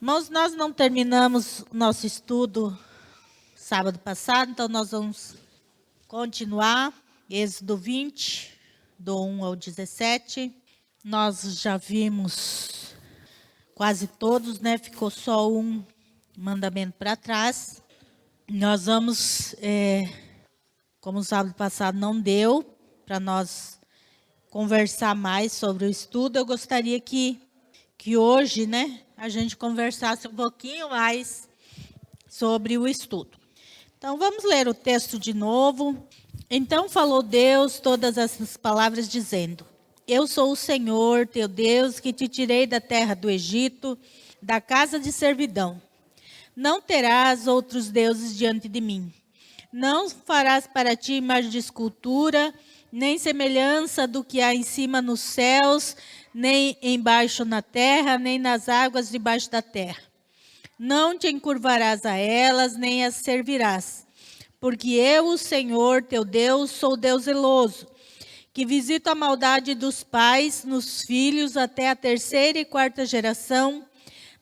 Irmãos, nós não terminamos o nosso estudo sábado passado, então nós vamos continuar. Êxodo 20, do 1 ao 17. Nós já vimos quase todos, né? Ficou só um mandamento para trás. Nós vamos, como o sábado passado não deu para nós conversar mais sobre o estudo, eu gostaria que hoje, né, a gente conversasse um pouquinho mais sobre o estudo. Então, vamos ler o texto de novo. Então falou Deus todas essas palavras, dizendo: Eu sou o Senhor, teu Deus, que te tirei da terra do Egito, da casa de servidão. Não terás outros deuses diante de mim. Não farás para ti imagem de escultura, nem semelhança do que há em cima nos céus, nem embaixo na terra, nem nas águas debaixo da terra. Não te encurvarás a elas, nem as servirás. Porque eu, o Senhor, teu Deus, sou Deus zeloso, que visito a maldade dos pais nos filhos até a 3ª e 4ª geração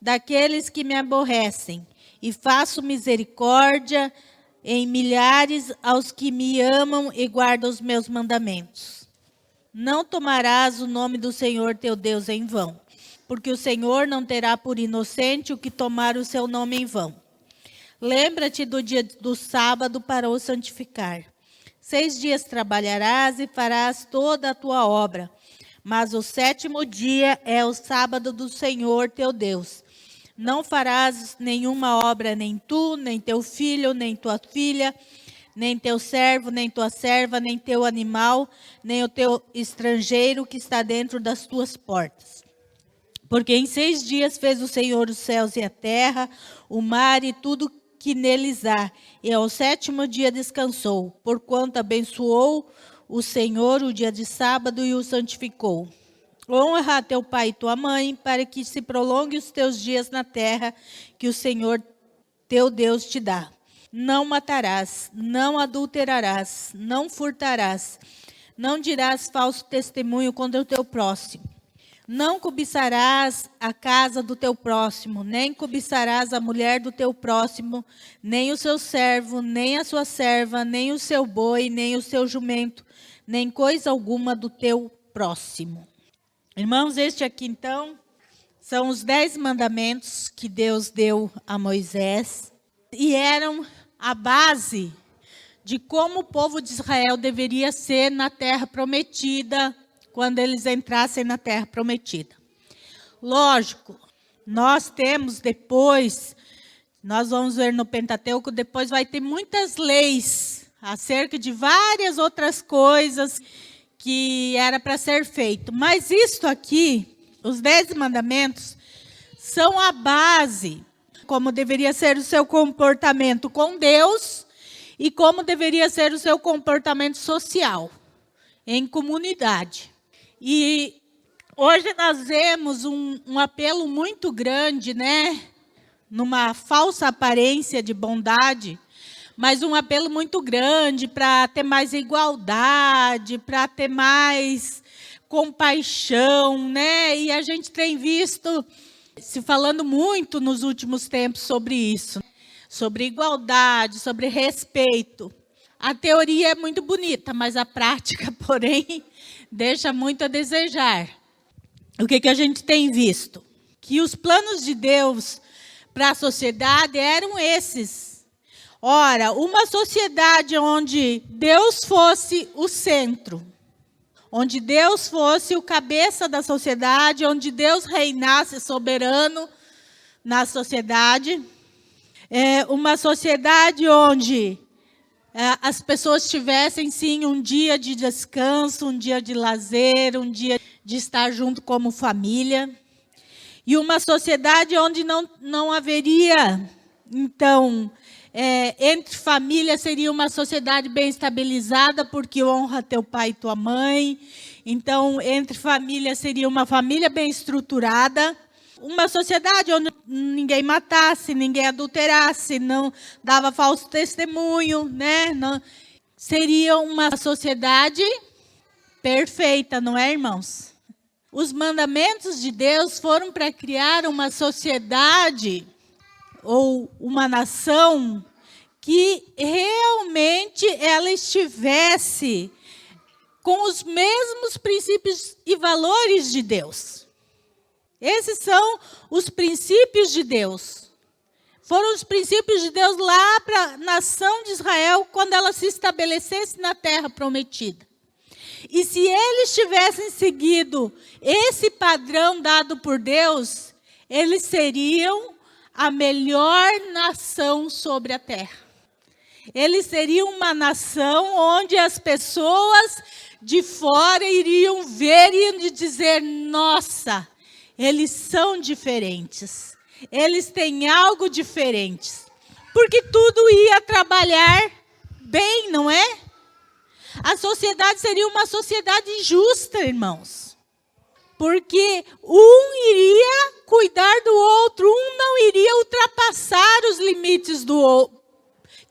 daqueles que me aborrecem, e faço misericórdia em milhares aos que me amam e guardam os meus mandamentos. Não tomarás o nome do Senhor teu Deus em vão, porque o Senhor não terá por inocente o que tomar o seu nome em vão. Lembra-te do dia do sábado para o santificar. 6 dias trabalharás e farás toda a tua obra, mas o 7º dia é o sábado do Senhor teu Deus. Não farás nenhuma obra, nem tu, nem teu filho, nem tua filha, nem teu servo, nem tua serva, nem teu animal, nem o teu estrangeiro que está dentro das tuas portas. Porque em 6 dias fez o Senhor os céus e a terra, o mar e tudo que neles há, e ao 7º dia descansou, porquanto abençoou o Senhor o dia de sábado e o santificou. Honra a teu pai e tua mãe, para que se prolongue os teus dias na terra que o Senhor teu Deus te dá. Não matarás, não adulterarás, não furtarás, não dirás falso testemunho contra o teu próximo. Não cobiçarás a casa do teu próximo, nem cobiçarás a mulher do teu próximo, nem o seu servo, nem a sua serva, nem o seu boi, nem o seu jumento, nem coisa alguma do teu próximo. Irmãos, este aqui então são os 10 mandamentos que Deus deu a Moisés e eram a base de como o povo de Israel deveria ser na terra prometida, quando eles entrassem na terra prometida. Lógico, nós temos depois, nós vamos ver no Pentateuco, depois vai ter muitas leis acerca de várias outras coisas que era para ser feito. Mas isto aqui, os 10 mandamentos, são a base, como deveria ser o seu comportamento com Deus e como deveria ser o seu comportamento social, em comunidade. E hoje nós vemos um apelo muito grande, né? Numa falsa aparência de bondade, mas um apelo muito grande para ter mais igualdade, para ter mais compaixão, né? E a gente tem visto se falando muito nos últimos tempos sobre isso, sobre igualdade, sobre respeito. A teoria é muito bonita, mas a prática, porém, deixa muito a desejar. O que a gente tem visto? Que os planos de Deus para a sociedade eram esses. Ora, uma sociedade onde Deus fosse o centro, onde Deus fosse o cabeça da sociedade, onde Deus reinasse soberano na sociedade. Uma sociedade onde as pessoas tivessem, sim, um dia de descanso, um dia de lazer, um dia de estar junto como família. E uma sociedade onde não haveria, então, entre famílias seria uma sociedade bem estabilizada, porque honra teu pai e tua mãe. Então, entre famílias seria uma família bem estruturada. Uma sociedade onde ninguém matasse, ninguém adulterasse, não dava falso testemunho, né? Não, seria uma sociedade perfeita, não é, irmãos? Os mandamentos de Deus foram para criar uma sociedade ou uma nação que realmente ela estivesse com os mesmos princípios e valores de Deus. Esses são os princípios de Deus. Foram os princípios de Deus lá para a nação de Israel, quando ela se estabelecesse na terra prometida. E se eles tivessem seguido esse padrão dado por Deus, eles seriam a melhor nação sobre a terra. Eles seriam uma nação onde as pessoas de fora iriam ver e dizer: nossa, eles são diferentes. Eles têm algo diferente. Porque tudo ia trabalhar bem, não é? A sociedade seria uma sociedade justa, irmãos. Porque um iria cuidar do outro, um não iria ultrapassar os limites do outro,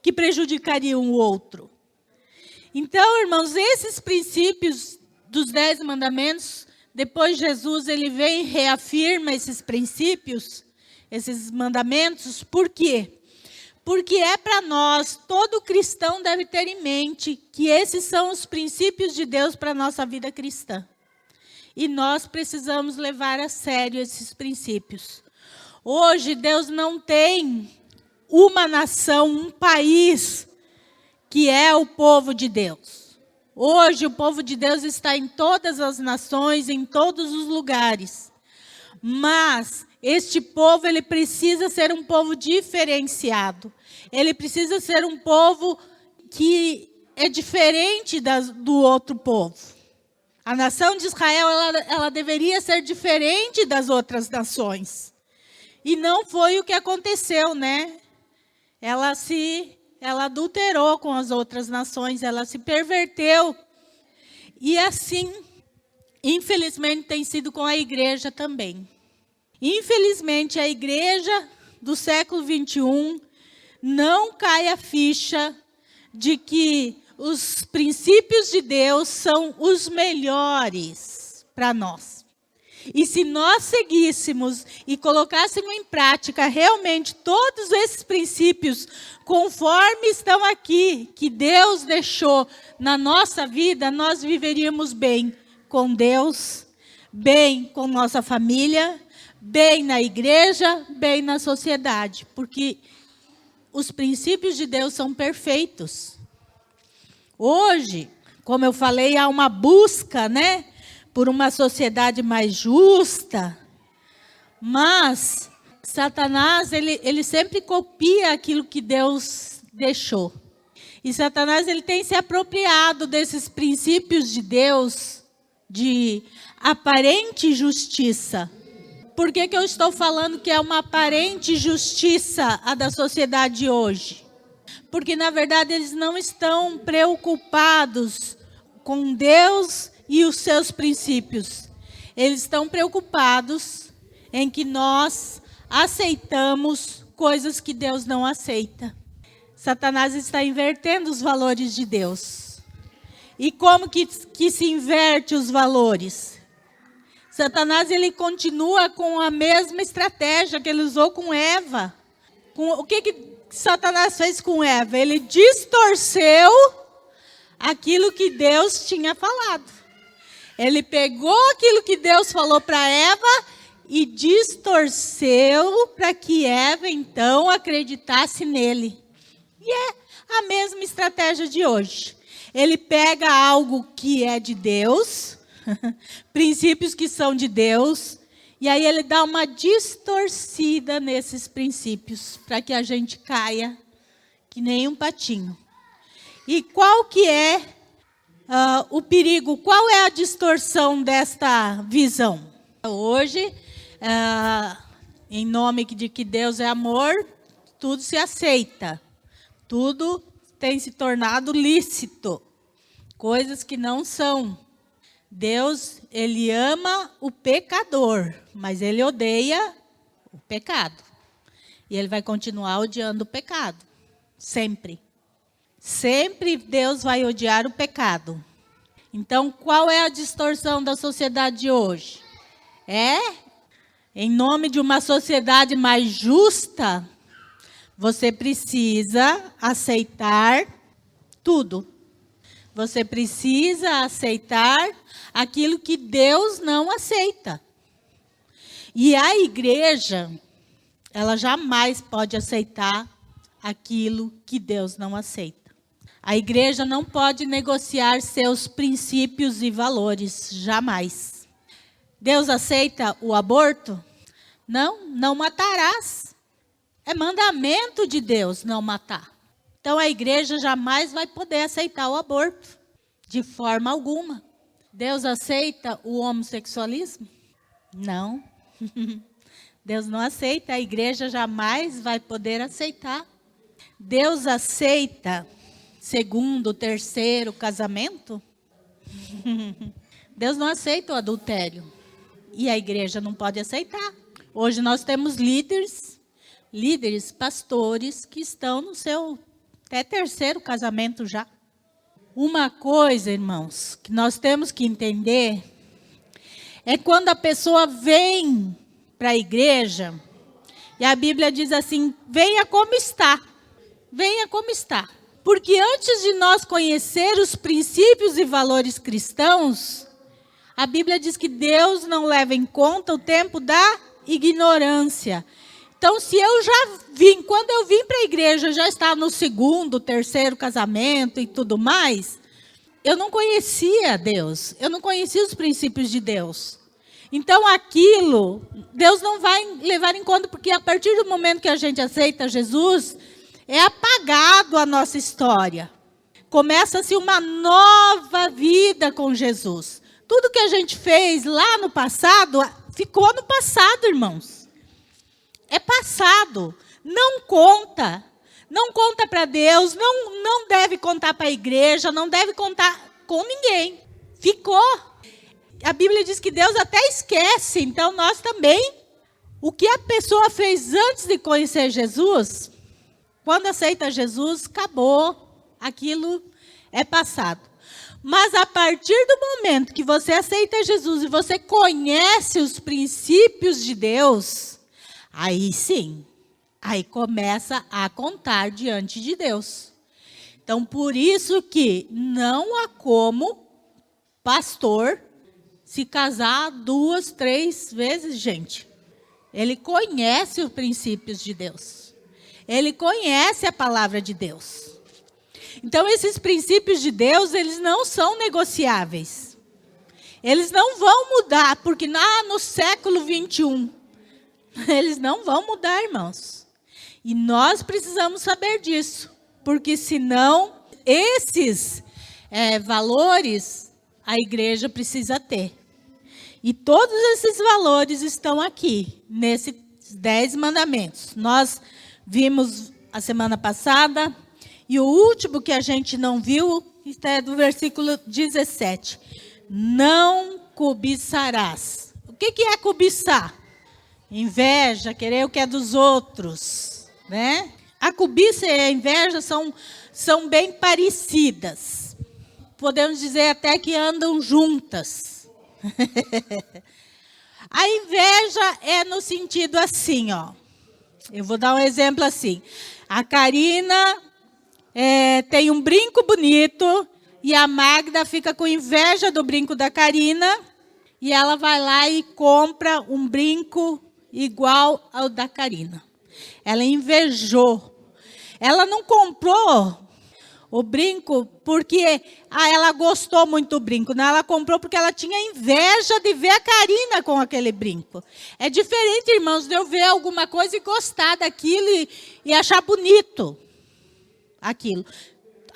que prejudicariam o outro. Então, irmãos, esses princípios dos 10 mandamentos, depois Jesus ele vem e reafirma esses princípios, esses mandamentos. Por quê? Porque é para nós, todo cristão deve ter em mente que esses são os princípios de Deus para a nossa vida cristã. E nós precisamos levar a sério esses princípios. Hoje, Deus não tem uma nação, um país, que é o povo de Deus. Hoje, o povo de Deus está em todas as nações, em todos os lugares. Mas este povo, ele precisa ser um povo diferenciado. Ele precisa ser um povo que é diferente do outro povo. A nação de Israel, ela deveria ser diferente das outras nações. E não foi o que aconteceu, né? Ela adulterou com as outras nações, ela se perverteu. E assim, infelizmente, tem sido com a igreja também. Infelizmente, a igreja do século 21 não cai a ficha de que os princípios de Deus são os melhores para nós. E se nós seguíssemos e colocássemos em prática realmente todos esses princípios, conforme estão aqui, que Deus deixou na nossa vida, nós viveríamos bem com Deus, bem com nossa família, bem na igreja, bem na sociedade. Porque os princípios de Deus são perfeitos. Hoje, como eu falei, há uma busca, né, por uma sociedade mais justa, mas Satanás, ele sempre copia aquilo que Deus deixou. E Satanás, ele tem se apropriado desses princípios de Deus, de aparente justiça. Por que eu estou falando que é uma aparente justiça a da sociedade hoje? Porque, na verdade, eles não estão preocupados com Deus e os seus princípios. Eles estão preocupados em que nós aceitamos coisas que Deus não aceita. Satanás está invertendo os valores de Deus. E como que se inverte os valores? Satanás, ele continua com a mesma estratégia que ele usou com Eva. O que Satanás fez com Eva? Ele distorceu aquilo que Deus tinha falado. Ele pegou aquilo que Deus falou para Eva e distorceu para que Eva, então, acreditasse nele. E é a mesma estratégia de hoje. Ele pega algo que é de Deus, princípios que são de Deus, e aí ele dá uma distorcida nesses princípios, para que a gente caia que nem um patinho. E qual que é o perigo? Qual é a distorção desta visão? Hoje, em nome de que Deus é amor, tudo se aceita. Tudo tem se tornado lícito. Coisas que não são. Deus, ele ama o pecador, mas ele odeia o pecado. E ele vai continuar odiando o pecado. Sempre. Sempre Deus vai odiar o pecado. Então, qual é a distorção da sociedade de hoje? Em nome de uma sociedade mais justa, você precisa aceitar tudo. Você precisa aceitar aquilo que Deus não aceita. E a igreja, ela jamais pode aceitar aquilo que Deus não aceita. A igreja não pode negociar seus princípios e valores, jamais. Deus aceita o aborto? Não matarás. É mandamento de Deus não matar. Então a igreja jamais vai poder aceitar o aborto, de forma alguma. Deus aceita o homossexualismo? Não. Deus não aceita, a igreja jamais vai poder aceitar. Deus aceita segundo, terceiro casamento? Deus não aceita o adultério. E a igreja não pode aceitar. Hoje nós temos líderes, pastores, que estão no seu até terceiro casamento já. Uma coisa, irmãos, que nós temos que entender é quando a pessoa vem para a igreja e a Bíblia diz assim, venha como está. Venha como está. Porque antes de nós conhecer os princípios e valores cristãos, a Bíblia diz que Deus não leva em conta o tempo da ignorância. Então, se eu já vim, quando eu vim para a igreja, já estava no segundo, terceiro casamento e tudo mais, eu não conhecia Deus, eu não conhecia os princípios de Deus. Então, aquilo, Deus não vai levar em conta, porque a partir do momento que a gente aceita Jesus, é apagado a nossa história. Começa-se uma nova vida com Jesus. Tudo que a gente fez lá no passado, ficou no passado, irmãos. É passado. Não conta. Não conta para Deus, não deve contar para a igreja, não deve contar com ninguém. Ficou. A Bíblia diz que Deus até esquece, então nós também. O que a pessoa fez antes de conhecer Jesus, quando aceita Jesus, acabou. Aquilo é passado. Mas a partir do momento que você aceita Jesus e você conhece os princípios de Deus, aí sim, aí começa a contar diante de Deus. Então, por isso que não há como pastor se casar 2, 3 vezes, gente. Ele conhece os princípios de Deus. Ele conhece a palavra de Deus. Então, esses princípios de Deus, eles não são negociáveis. Eles não vão mudar, porque no século 21, eles não vão mudar, irmãos. E nós precisamos saber disso, porque senão, esses valores, a igreja precisa ter. E todos esses valores estão aqui, nesses 10 mandamentos. Nós vimos a semana passada, e o último que a gente não viu, é do versículo 17. Não cobiçarás. O que é cobiçar? Inveja, querer o que é dos outros, né? A cobiça e a inveja são bem parecidas. Podemos dizer até que andam juntas. A inveja é no sentido assim, ó. Eu vou dar um exemplo assim. A Karina tem um brinco bonito e a Magda fica com inveja do brinco da Karina e ela vai lá e compra um brinco igual ao da Karina. Ela invejou. Ela não comprou o brinco porque ela gostou muito do brinco. Não, ela comprou porque ela tinha inveja de ver a Karina com aquele brinco. É diferente, irmãos, de eu ver alguma coisa e gostar daquilo e achar bonito aquilo.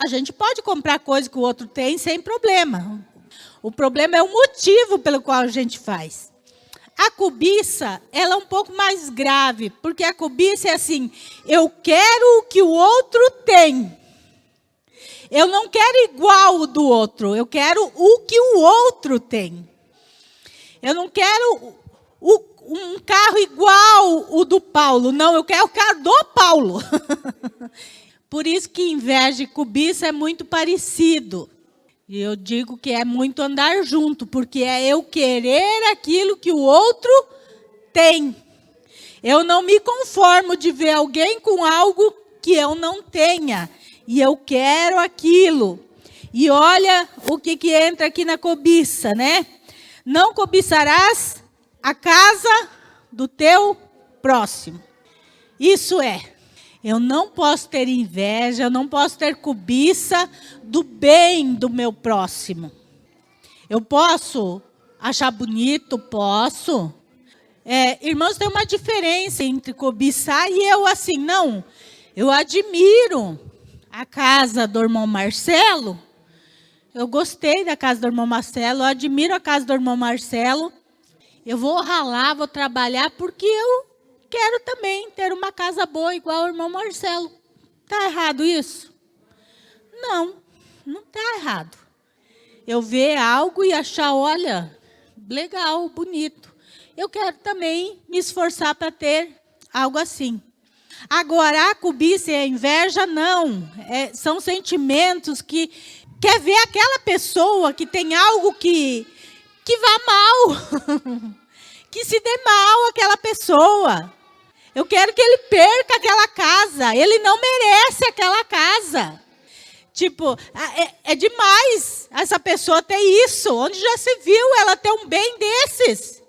A gente pode comprar coisa que o outro tem sem problema. O problema é o motivo pelo qual a gente faz. A cobiça, ela é um pouco mais grave, porque a cobiça é assim, eu quero o que o outro tem. Eu não quero igual o do outro, eu quero o que o outro tem. Eu não quero um carro igual o do Paulo, não, eu quero o carro do Paulo. Por isso que inveja e cobiça é muito parecido. E eu digo que é muito andar junto, porque é eu querer aquilo que o outro tem. Eu não me conformo de ver alguém com algo que eu não tenha. E eu quero aquilo. E olha o que entra aqui na cobiça, né? Não cobiçarás a casa do teu próximo. Isso é, eu não posso ter inveja, eu não posso ter cobiça do bem do meu próximo. Eu posso achar bonito, posso. Irmãos, tem uma diferença entre cobiçar e eu assim, não. Eu admiro a casa do irmão Marcelo. Eu gostei da casa do irmão Marcelo, eu admiro a casa do irmão Marcelo. Eu vou ralar, vou trabalhar, porque eu quero também ter uma casa boa igual o irmão Marcelo. Está errado isso? Não, não está errado. Eu ver algo e achar, olha, legal, bonito. Eu quero também me esforçar para ter algo assim. Agora, a cobiça e a inveja, não. São sentimentos que quer ver aquela pessoa que tem algo que vá mal. Que se dê mal aquela pessoa. Eu quero que ele perca aquela casa. Ele não merece aquela casa. Tipo, é demais essa pessoa ter isso. Onde já se viu ela ter um bem desses?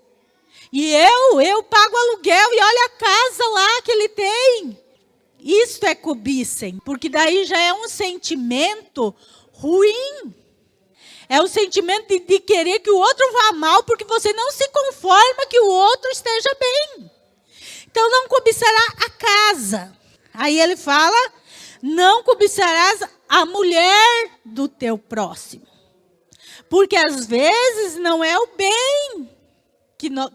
E eu pago aluguel e olha a casa lá que ele tem. Isto é cobiça, porque daí já é um sentimento ruim. É o sentimento de querer que o outro vá mal, porque você não se conforma que o outro esteja bem. Então, não cobiçará a casa. Aí ele fala, não cobiçarás a mulher do teu próximo. Porque às vezes não é o bem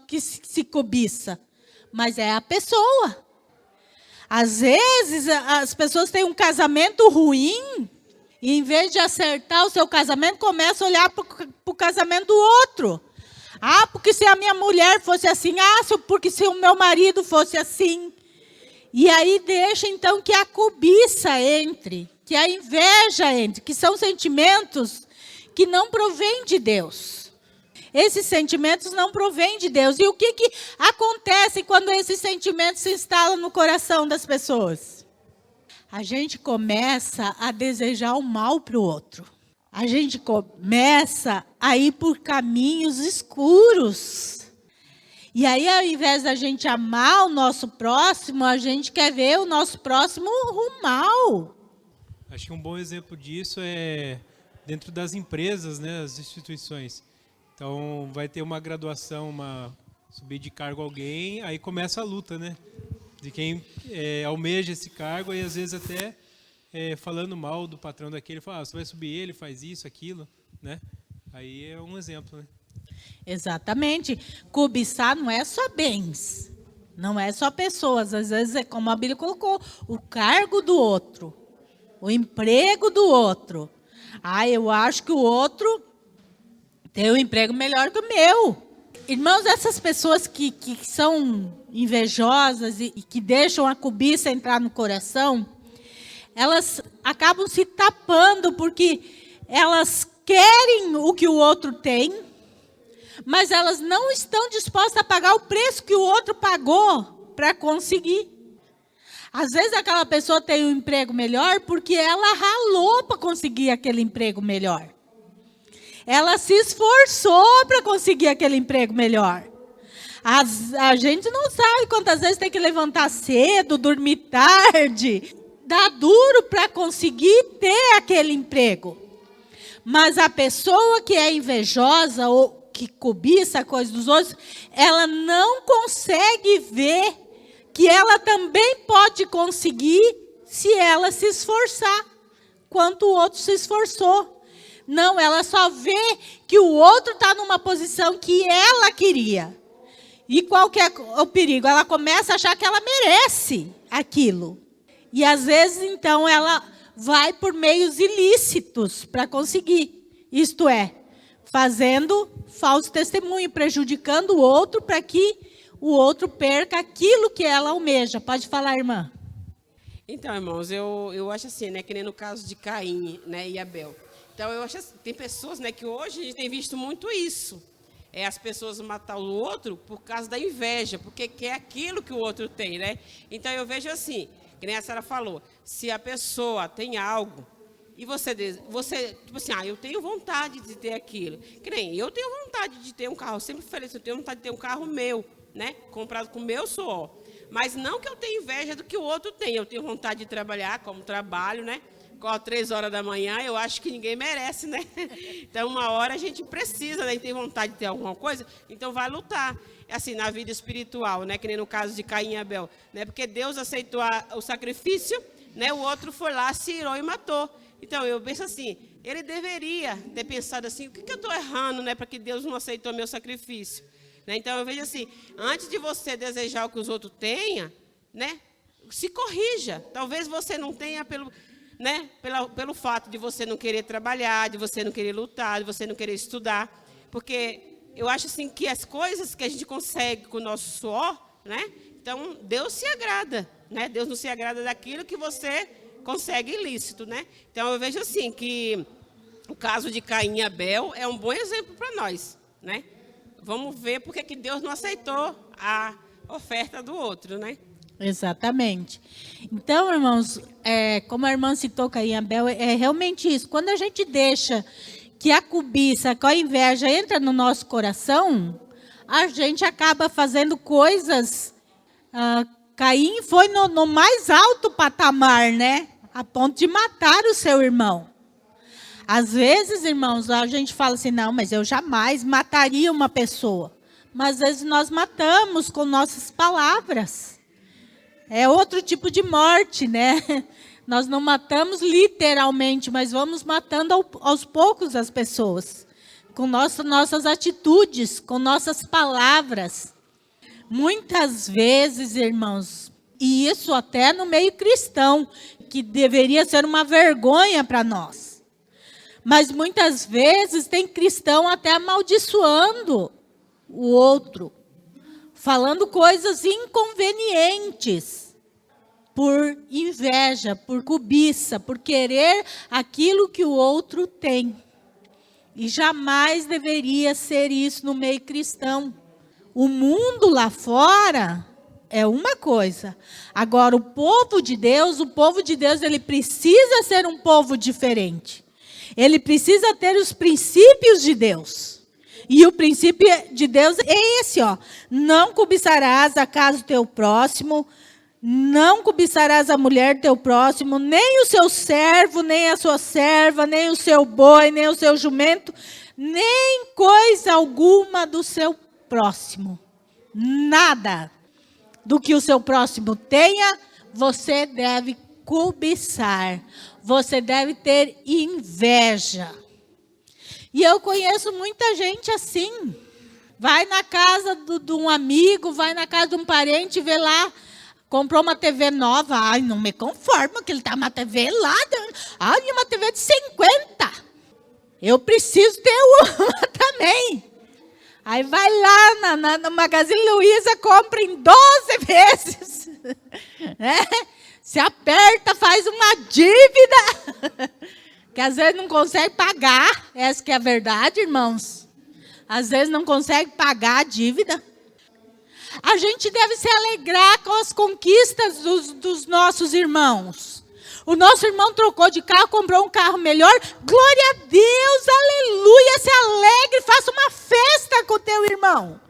que se cobiça, mas é a pessoa. Às vezes as pessoas têm um casamento ruim, e em vez de acertar o seu casamento, começa a olhar para o casamento do outro. Ah, porque se a minha mulher fosse assim, porque se o meu marido fosse assim. E aí deixa então que a cobiça entre, que a inveja entre, que são sentimentos que não provêm de Deus. Esses sentimentos não provêm de Deus. E o que acontece quando esses sentimentos se instalam no coração das pessoas? A gente começa a desejar o mal para o outro. A gente começa a ir por caminhos escuros. E aí, ao invés da gente amar o nosso próximo, a gente quer ver o nosso próximo mal. Acho que um bom exemplo disso é dentro das empresas, né, as instituições. Então, vai ter uma graduação, subir de cargo alguém, aí começa a luta, né? De quem almeja esse cargo e às vezes até falando mal do patrão daquele, fala, você vai subir ele, faz isso, aquilo, né? Aí é um exemplo, né? Exatamente. Cobiçar não é só bens, não é só pessoas. Às vezes é como a Bíblia colocou, o cargo do outro, o emprego do outro. Eu acho que o outro tem um emprego melhor que o meu. Irmãos, essas pessoas que são invejosas e que deixam a cobiça entrar no coração, elas acabam se tapando porque elas querem o que o outro tem, mas elas não estão dispostas a pagar o preço que o outro pagou para conseguir. Às vezes aquela pessoa tem um emprego melhor porque ela ralou para conseguir aquele emprego melhor. Ela se esforçou para conseguir aquele emprego melhor. A gente não sabe quantas vezes tem que levantar cedo, dormir tarde, dar duro para conseguir ter aquele emprego. Mas a pessoa que é invejosa ou que cobiça a coisa dos outros, ela não consegue ver que ela também pode conseguir se ela se esforçar, quanto o outro se esforçou. Não, ela só vê que o outro está numa posição que ela queria. E qual que é o perigo? Ela começa a achar que ela merece aquilo. E às vezes, então, ela vai por meios ilícitos para conseguir. Isto é, fazendo falso testemunho, prejudicando o outro para que o outro perca aquilo que ela almeja. Pode falar, irmã. Então, irmãos, eu acho assim, né, que nem no caso de Caim, né, e Abel. Então, eu acho assim, tem pessoas, né, que hoje a gente tem visto muito isso. As pessoas matar o outro por causa da inveja, porque quer aquilo que o outro tem, né? Então, eu vejo assim, que nem a senhora falou, se a pessoa tem algo e você tipo assim, eu tenho vontade de ter aquilo. Que nem eu tenho vontade de ter um carro, eu sempre falei, eu tenho vontade de ter um carro meu, né? Comprado com o meu suor. Mas não que eu tenha inveja do que o outro tem. Eu tenho vontade de trabalhar, como trabalho, né? Corre 3 horas da manhã, eu acho que ninguém merece, né? Então, uma hora a gente precisa, né? Tem vontade de ter alguma coisa, então vai lutar. Assim, na vida espiritual, né? Que nem no caso de Caim e Abel, né? Porque Deus aceitou o sacrifício, né? O outro foi lá, se irou e matou. Então, eu penso assim, ele deveria ter pensado assim, o que eu estou errando, né? Para que Deus não aceitou meu sacrifício. Né? Então, eu vejo assim, antes de você desejar o que os outros tenham, né? Se corrija. Talvez você não tenha né? Pelo fato de você não querer trabalhar, de você não querer lutar, de você não querer estudar. Porque eu acho assim que as coisas que a gente consegue com o nosso suor, né? Então, Deus se agrada, né? Deus não se agrada daquilo que você consegue ilícito, né? Então, eu vejo assim que o caso de Caim e Abel é um bom exemplo para nós, né? Vamos ver porque que Deus não aceitou a oferta do outro, né? Exatamente. Então, irmãos, como a irmã citou Caim e Abel, é realmente isso. Quando a gente deixa que a cobiça, que a inveja entra no nosso coração, a gente acaba fazendo coisas. Caim foi no mais alto patamar, né? A ponto de matar o seu irmão. Às vezes, irmãos, a gente fala assim, não, mas eu jamais mataria uma pessoa. Mas às vezes nós matamos com nossas palavras. É outro tipo de morte, né? Nós não matamos literalmente, mas vamos matando aos poucos as pessoas. Com nossas atitudes, com nossas palavras. Muitas vezes, irmãos, e isso até no meio cristão, que deveria ser uma vergonha para nós. Mas muitas vezes tem cristão até amaldiçoando o outro. Falando coisas inconvenientes, por inveja, por cobiça, por querer aquilo que o outro tem. E jamais deveria ser isso no meio cristão. O mundo lá fora é uma coisa. Agora, o povo de Deus, ele precisa ser um povo diferente. Ele precisa ter os princípios de Deus. E o princípio de Deus é esse, ó. Não cobiçarás a casa do teu próximo, não cobiçarás a mulher do teu próximo, nem o seu servo, nem a sua serva, nem o seu boi, nem o seu jumento, nem coisa alguma do seu próximo. Nada do que o seu próximo tenha, você deve cobiçar. Você deve ter inveja. E eu conheço muita gente assim. Vai na casa de um amigo, vai na casa de um parente, vê lá, comprou uma TV nova. Ai, não me conformo que ele está uma TV lá. Ai, uma TV de 50. Eu preciso ter uma também. Aí vai lá no Magazine Luiza, compra em 12 vezes. Né? Se aperta, faz uma dívida. Que às vezes não consegue pagar. Essa que é a verdade, irmãos. Às vezes não consegue pagar a dívida. A gente deve se alegrar com as conquistas dos nossos irmãos. O nosso irmão trocou de carro, comprou um carro melhor. Glória a Deus, aleluia. Se alegre, faça uma festa com o teu irmão.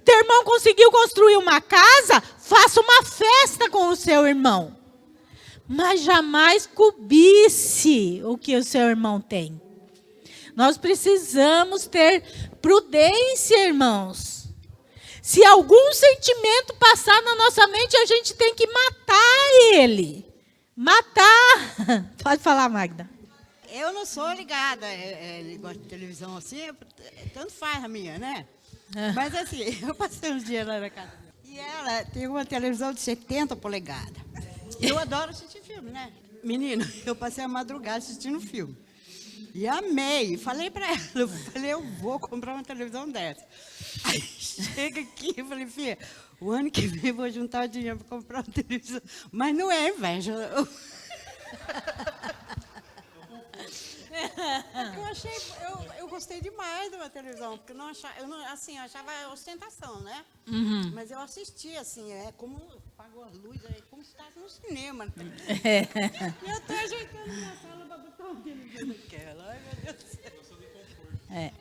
Teu irmão conseguiu construir uma casa, faça uma festa com o seu irmão. Mas jamais cobice o que o seu irmão tem. Nós precisamos ter prudência, irmãos. Se algum sentimento passar na nossa mente, a gente tem que matar ele. Matar. Pode falar, Magda. Eu não sou ligada, negócio de televisão assim, tanto faz a minha, né? Mas assim, eu passei uns dias lá na casa dela. E ela tem uma televisão de 70 polegadas. Eu adoro assistir filme, né? Menino, eu passei a madrugada assistindo filme. E amei. Falei pra ela, eu vou comprar uma televisão dessa. Aí chega aqui, eu falei, filha, o ano que vem eu vou juntar o dinheiro para comprar uma televisão. Mas não é inveja. Eu gostei demais de uma televisão, porque eu não, assim, eu achava ostentação, né? Mas eu assisti, assim, como pagou as luzes, como se estivesse no cinema. E eu estou ajeitando minha sala para botar uma televisão naquela. Ai, meu Deus do céu.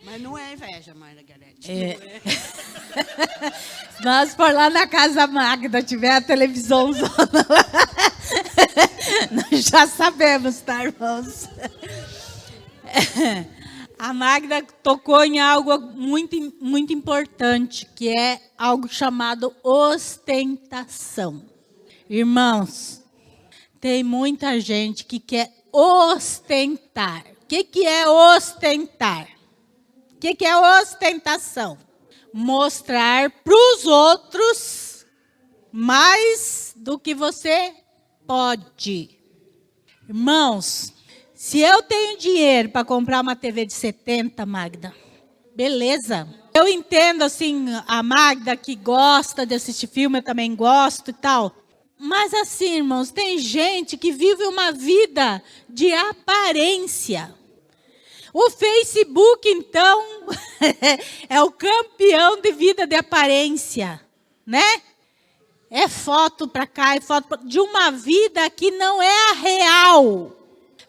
Mas não é inveja, Margarete. Se nós for lá na casa Magda, tiver a televisão, nós já sabemos, tá, irmãos? A Magda tocou em algo muito, muito importante, que é algo chamado ostentação. Irmãos, tem muita gente que quer ostentar. O que é ostentar? O que é ostentação? Mostrar para os outros mais do que você pode. Irmãos, se eu tenho dinheiro para comprar uma TV de 70, Magda, beleza. Eu entendo, assim, a Magda que gosta de assistir filme, eu também gosto e tal. Mas assim, irmãos, tem gente que vive uma vida de aparência. O Facebook, então, é o campeão de vida de aparência, né? É foto para cá, é foto de uma vida que não é a real.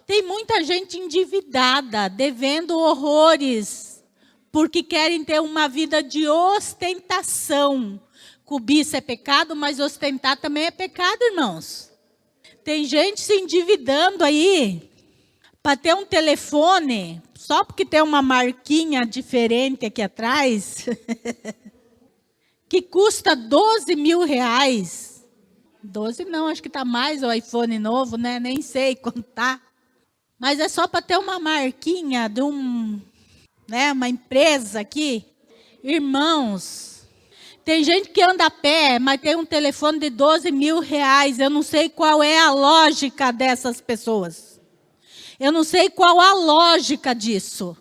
Tem muita gente endividada, devendo horrores, porque querem ter uma vida de ostentação. Cobiça é pecado, mas ostentar também é pecado, irmãos. Tem gente se endividando aí para ter um telefone, só porque tem uma marquinha diferente aqui atrás, que custa 12 mil reais. 12 não, acho que está mais o iPhone novo, né? Nem sei quanto tá. Mas é só para ter uma marquinha de uma empresa aqui. Irmãos, tem gente que anda a pé, mas tem um telefone de 12 mil reais. Eu não sei qual é a lógica dessas pessoas. Eu não sei qual a lógica disso.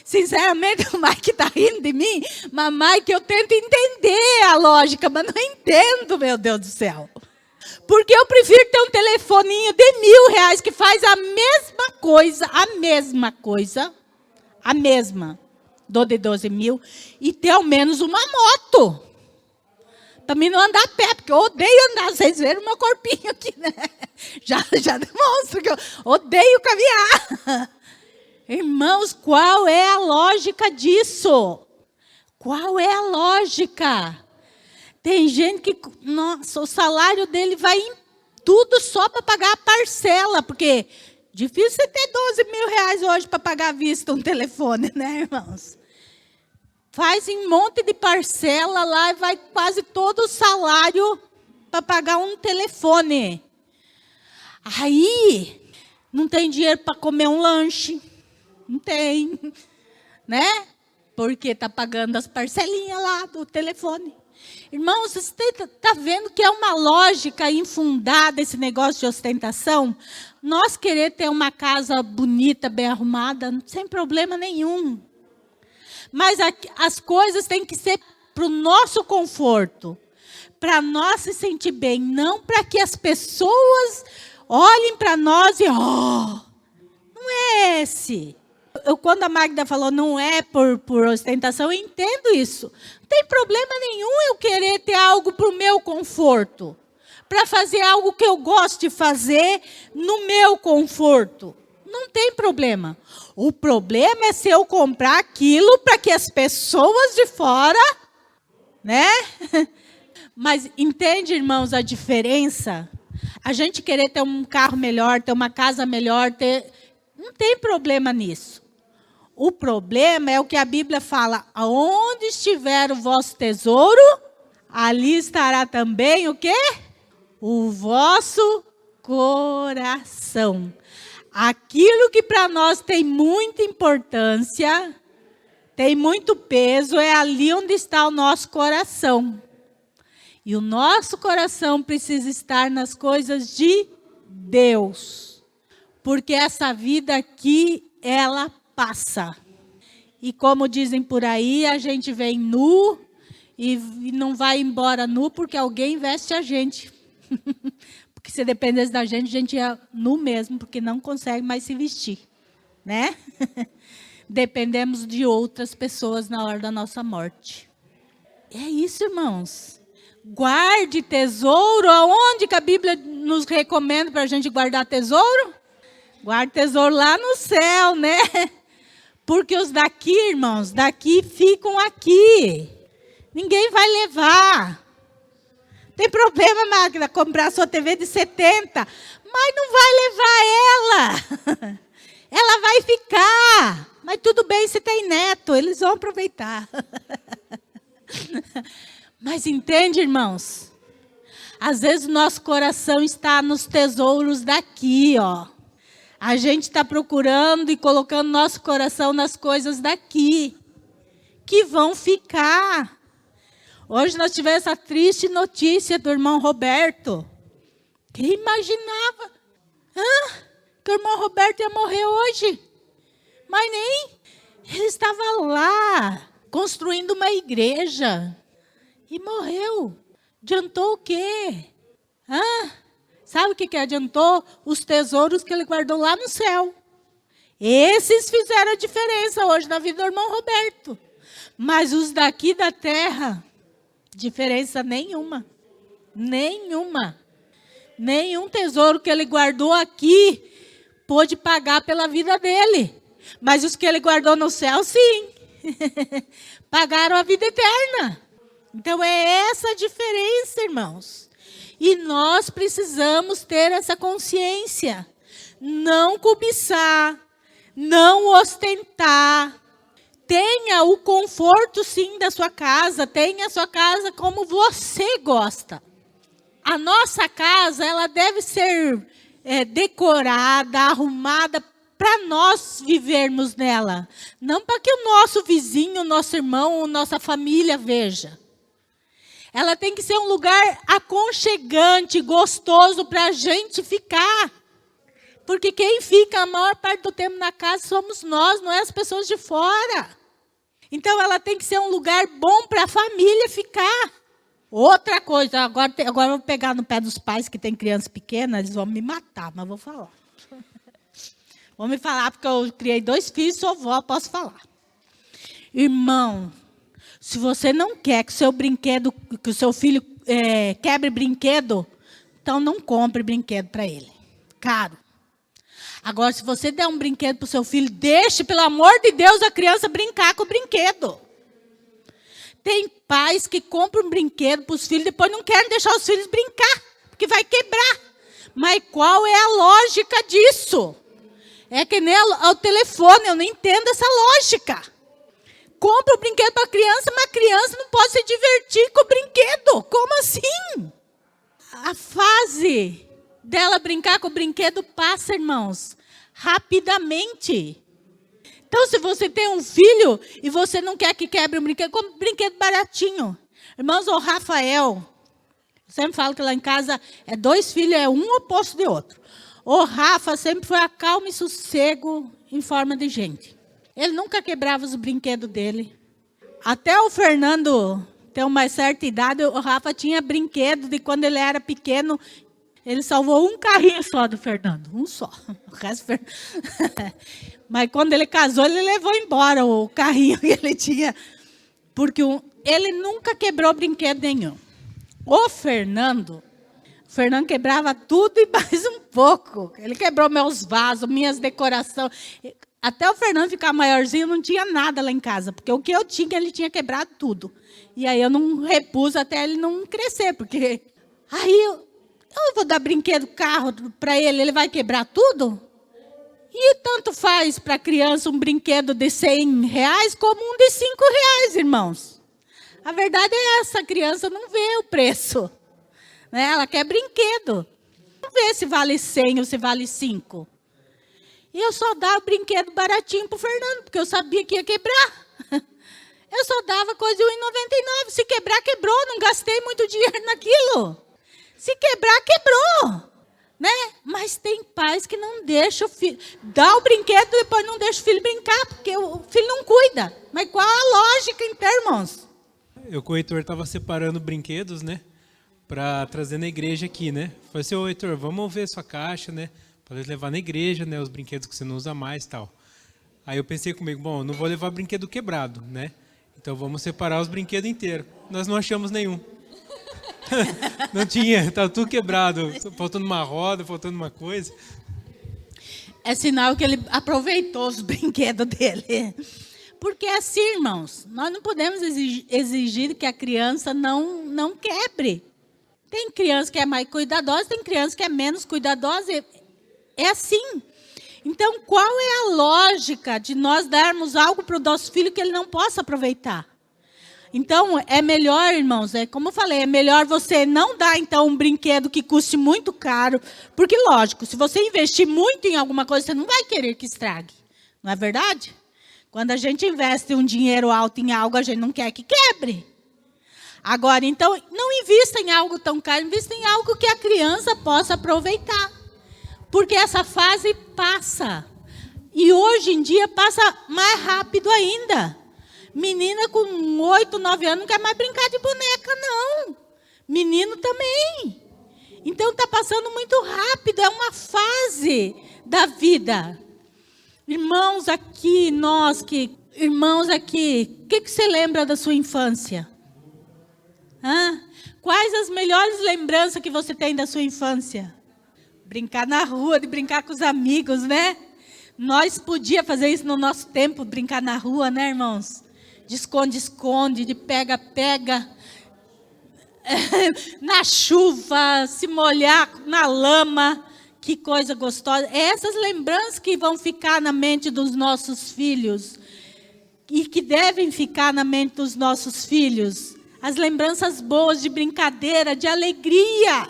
Sinceramente, o Mike está rindo de mim, mas Mike, eu tento entender a lógica, mas não entendo, meu Deus do céu. Porque eu prefiro ter um telefoninho de 1.000 reais que faz a mesma, do de 12 mil, e ter ao menos uma moto. Para mim não andar a pé, porque eu odeio andar. Vocês viram o meu corpinho aqui, né? Já demonstro que eu odeio caminhar. Irmãos, qual é a lógica disso? Qual é a lógica? Tem gente que, nossa, o salário dele vai em tudo só para pagar a parcela, porque difícil você ter 12 mil reais hoje para pagar à vista um telefone, né, irmãos? Faz em um monte de parcela lá e vai quase todo o salário para pagar um telefone. Aí, não tem dinheiro para comer um lanche. Não tem, né? Porque está pagando as parcelinhas lá do telefone. Irmãos, você está vendo que é uma lógica infundada esse negócio de ostentação? Nós querer ter uma casa bonita, bem arrumada, sem problema nenhum. Mas as coisas têm que ser para o nosso conforto, para nós se sentir bem, não para que as pessoas olhem para nós e, não é esse. Quando a Magda falou não é por ostentação, eu entendo isso. Não tem problema nenhum eu querer ter algo para o meu conforto, para fazer algo que eu gosto de fazer no meu conforto. Não tem problema. O problema é se eu comprar aquilo para que as pessoas de fora, né? Mas entende, irmãos, a diferença? A gente querer ter um carro melhor, ter uma casa melhor, não tem problema nisso. O problema é o que a Bíblia fala: aonde estiver o vosso tesouro, ali estará também o quê? O vosso coração. Aquilo que para nós tem muita importância, tem muito peso, é ali onde está o nosso coração. E o nosso coração precisa estar nas coisas de Deus. Porque essa vida aqui, ela passa. E como dizem por aí, a gente vem nu e não vai embora nu porque alguém veste a gente. Porque se dependesse da gente ia nu mesmo, porque não consegue mais se vestir. né? Dependemos de outras pessoas na hora da nossa morte. É isso, irmãos. Guarde tesouro. Aonde que a Bíblia nos recomenda para a gente guardar tesouro? Guarde tesouro lá no céu, né? Porque os daqui, irmãos, daqui ficam aqui. Ninguém vai levar. Tem problema, Magda, comprar sua TV de 70, mas não vai levar ela. Ela vai ficar. Mas tudo bem, se tem neto, eles vão aproveitar. Mas entende, irmãos? Às vezes o nosso coração está nos tesouros daqui, ó. A gente está procurando e colocando nosso coração nas coisas daqui, que vão ficar. Hoje nós tivemos essa triste notícia do irmão Roberto. Quem imaginava que o irmão Roberto ia morrer hoje? Mas nem. Ele estava lá, construindo uma igreja. E morreu. Adiantou o quê? Sabe o que adiantou? Os tesouros que ele guardou lá no céu. Esses fizeram a diferença hoje na vida do irmão Roberto. Mas os daqui da terra, diferença nenhuma. Nenhuma. Nenhum tesouro que ele guardou aqui pôde pagar pela vida dele. Mas os que ele guardou no céu, sim. Pagaram a vida eterna. Então é essa a diferença, irmãos. E nós precisamos ter essa consciência. Não cobiçar, não ostentar. Tenha o conforto, sim, da sua casa. Tenha a sua casa como você gosta. A nossa casa, ela deve ser decorada, arrumada para nós vivermos nela. Não para que o nosso vizinho, nosso irmão, nossa família veja. Ela tem que ser um lugar aconchegante, gostoso para a gente ficar. Porque quem fica a maior parte do tempo na casa somos nós, não é as pessoas de fora. Então ela tem que ser um lugar bom para a família ficar. Outra coisa, agora eu vou pegar no pé dos pais que têm crianças pequenas, eles vão me matar, mas vou falar. Vou me falar porque eu criei 2 filhos, sou vó, posso falar. Irmão, se você não quer que o seu filho quebre brinquedo, então não compre brinquedo para ele. Caro. Agora, se você der um brinquedo para o seu filho, deixe, pelo amor de Deus, a criança brincar com o brinquedo. Tem pais que compram um brinquedo para os filhos, depois não querem deixar os filhos brincar, porque vai quebrar. Mas qual é a lógica disso? É que nem o telefone, eu não entendo essa lógica. Compra o brinquedo para a criança, mas a criança não pode se divertir com o brinquedo. Como assim? A fase dela brincar com o brinquedo passa, irmãos, rapidamente. Então, se você tem um filho e você não quer que quebre um brinquedo, compre um brinquedo baratinho. Irmãos, o Rafael, eu sempre falo que lá em casa 2 filhos, é um oposto de outro. O Rafa sempre foi a calma e sossego em forma de gente. Ele nunca quebrava os brinquedos dele. Até o Fernando ter uma certa idade, o Rafa tinha brinquedo de quando ele era pequeno. Ele salvou um carrinho só do Fernando, um só. O resto, mas quando ele casou, ele levou embora o carrinho que ele tinha. Porque ele nunca quebrou brinquedo nenhum. O Fernando quebrava tudo e mais um pouco. Ele quebrou meus vasos, minhas decorações. Até o Fernando ficar maiorzinho, não tinha nada lá em casa. Porque o que eu tinha, ele tinha quebrado tudo. E aí eu não repus até ele não crescer. Porque aí eu vou dar brinquedo, carro para ele, ele vai quebrar tudo? E tanto faz para a criança um brinquedo de R$100 como um de R$5, irmãos. A verdade é essa, a criança não vê o preço. Né? Ela quer brinquedo. Não vê se vale 100 ou se vale 5. E eu só dava brinquedo baratinho para o Fernando, porque eu sabia que ia quebrar. Eu só dava coisa de R$1,99. Se quebrar, quebrou. Não gastei muito dinheiro naquilo. Se quebrar, quebrou. Né? Mas tem pais que não deixam o filho. Dá o brinquedo e depois não deixa o filho brincar, porque o filho não cuida. Mas qual a lógica, então, irmãos? Eu com o Heitor estava separando brinquedos, né? Para trazer na igreja aqui, né? Falei assim, ô Heitor, vamos ver sua caixa, né? Para levar na igreja, né? Os brinquedos que você não usa mais e tal. Aí eu pensei comigo, bom, eu não vou levar brinquedo quebrado, né? Então vamos separar os brinquedos inteiros. Nós não achamos nenhum. Não tinha, estava tudo quebrado, faltando uma roda, faltando uma coisa. É sinal que ele aproveitou os brinquedos dele. Porque assim, irmãos, nós não podemos exigir que a criança não quebre. Tem criança que é mais cuidadosa, tem criança que é menos cuidadosa. É assim. Então, qual é a lógica de nós darmos algo para o nosso filho que ele não possa aproveitar? Então, é melhor, irmãos, como eu falei, é melhor você não dar, então, um brinquedo que custe muito caro, porque, lógico, se você investir muito em alguma coisa, você não vai querer que estrague, não é verdade? Quando a gente investe um dinheiro alto em algo, a gente não quer que quebre. Agora, então, não invista em algo tão caro, invista em algo que a criança possa aproveitar, porque essa fase passa, e hoje em dia passa mais rápido ainda. Menina com 8, 9 anos não quer mais brincar de boneca, não. Menino também. Então, está passando muito rápido. É uma fase da vida. Irmãos aqui, irmãos aqui, o que você lembra da sua infância? Quais as melhores lembranças que você tem da sua infância? Brincar na rua, de brincar com os amigos, né? Nós podíamos fazer isso no nosso tempo, brincar na rua, né, irmãos? De esconde-esconde, de pega-pega, na chuva, se molhar na lama, que coisa gostosa. É essas lembranças que vão ficar na mente dos nossos filhos e que devem ficar na mente dos nossos filhos. As lembranças boas de brincadeira, de alegria.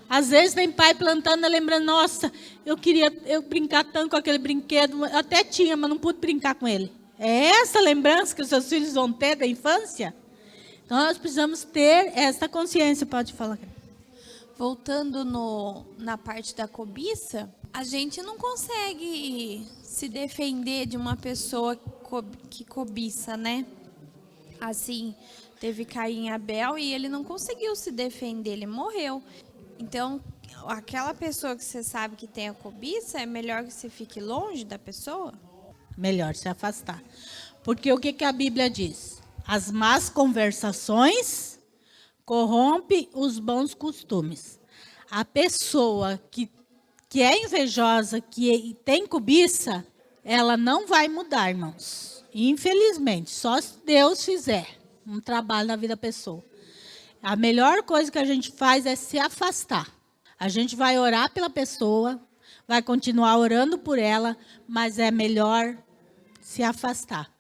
Às vezes tem pai plantando, lembrando, nossa, eu queria brincar tanto com aquele brinquedo, até tinha, mas não pude brincar com ele. É essa lembrança que os seus filhos vão ter da infância? Então, nós precisamos ter essa consciência. Pode falar. Voltando na parte da cobiça, a gente não consegue se defender de uma pessoa que cobiça, né? Assim, teve Caim e Abel e ele não conseguiu se defender, ele morreu. Então, aquela pessoa que você sabe que tem a cobiça, é melhor que você fique longe da pessoa? Melhor se afastar. Porque o que a Bíblia diz? As más conversações corrompem os bons costumes. A pessoa que é invejosa, que tem cobiça, ela não vai mudar, irmãos. Infelizmente, só se Deus fizer um trabalho na vida da pessoa. A melhor coisa que a gente faz é se afastar. A gente vai orar pela pessoa, vai continuar orando por ela, mas é melhor se afastar.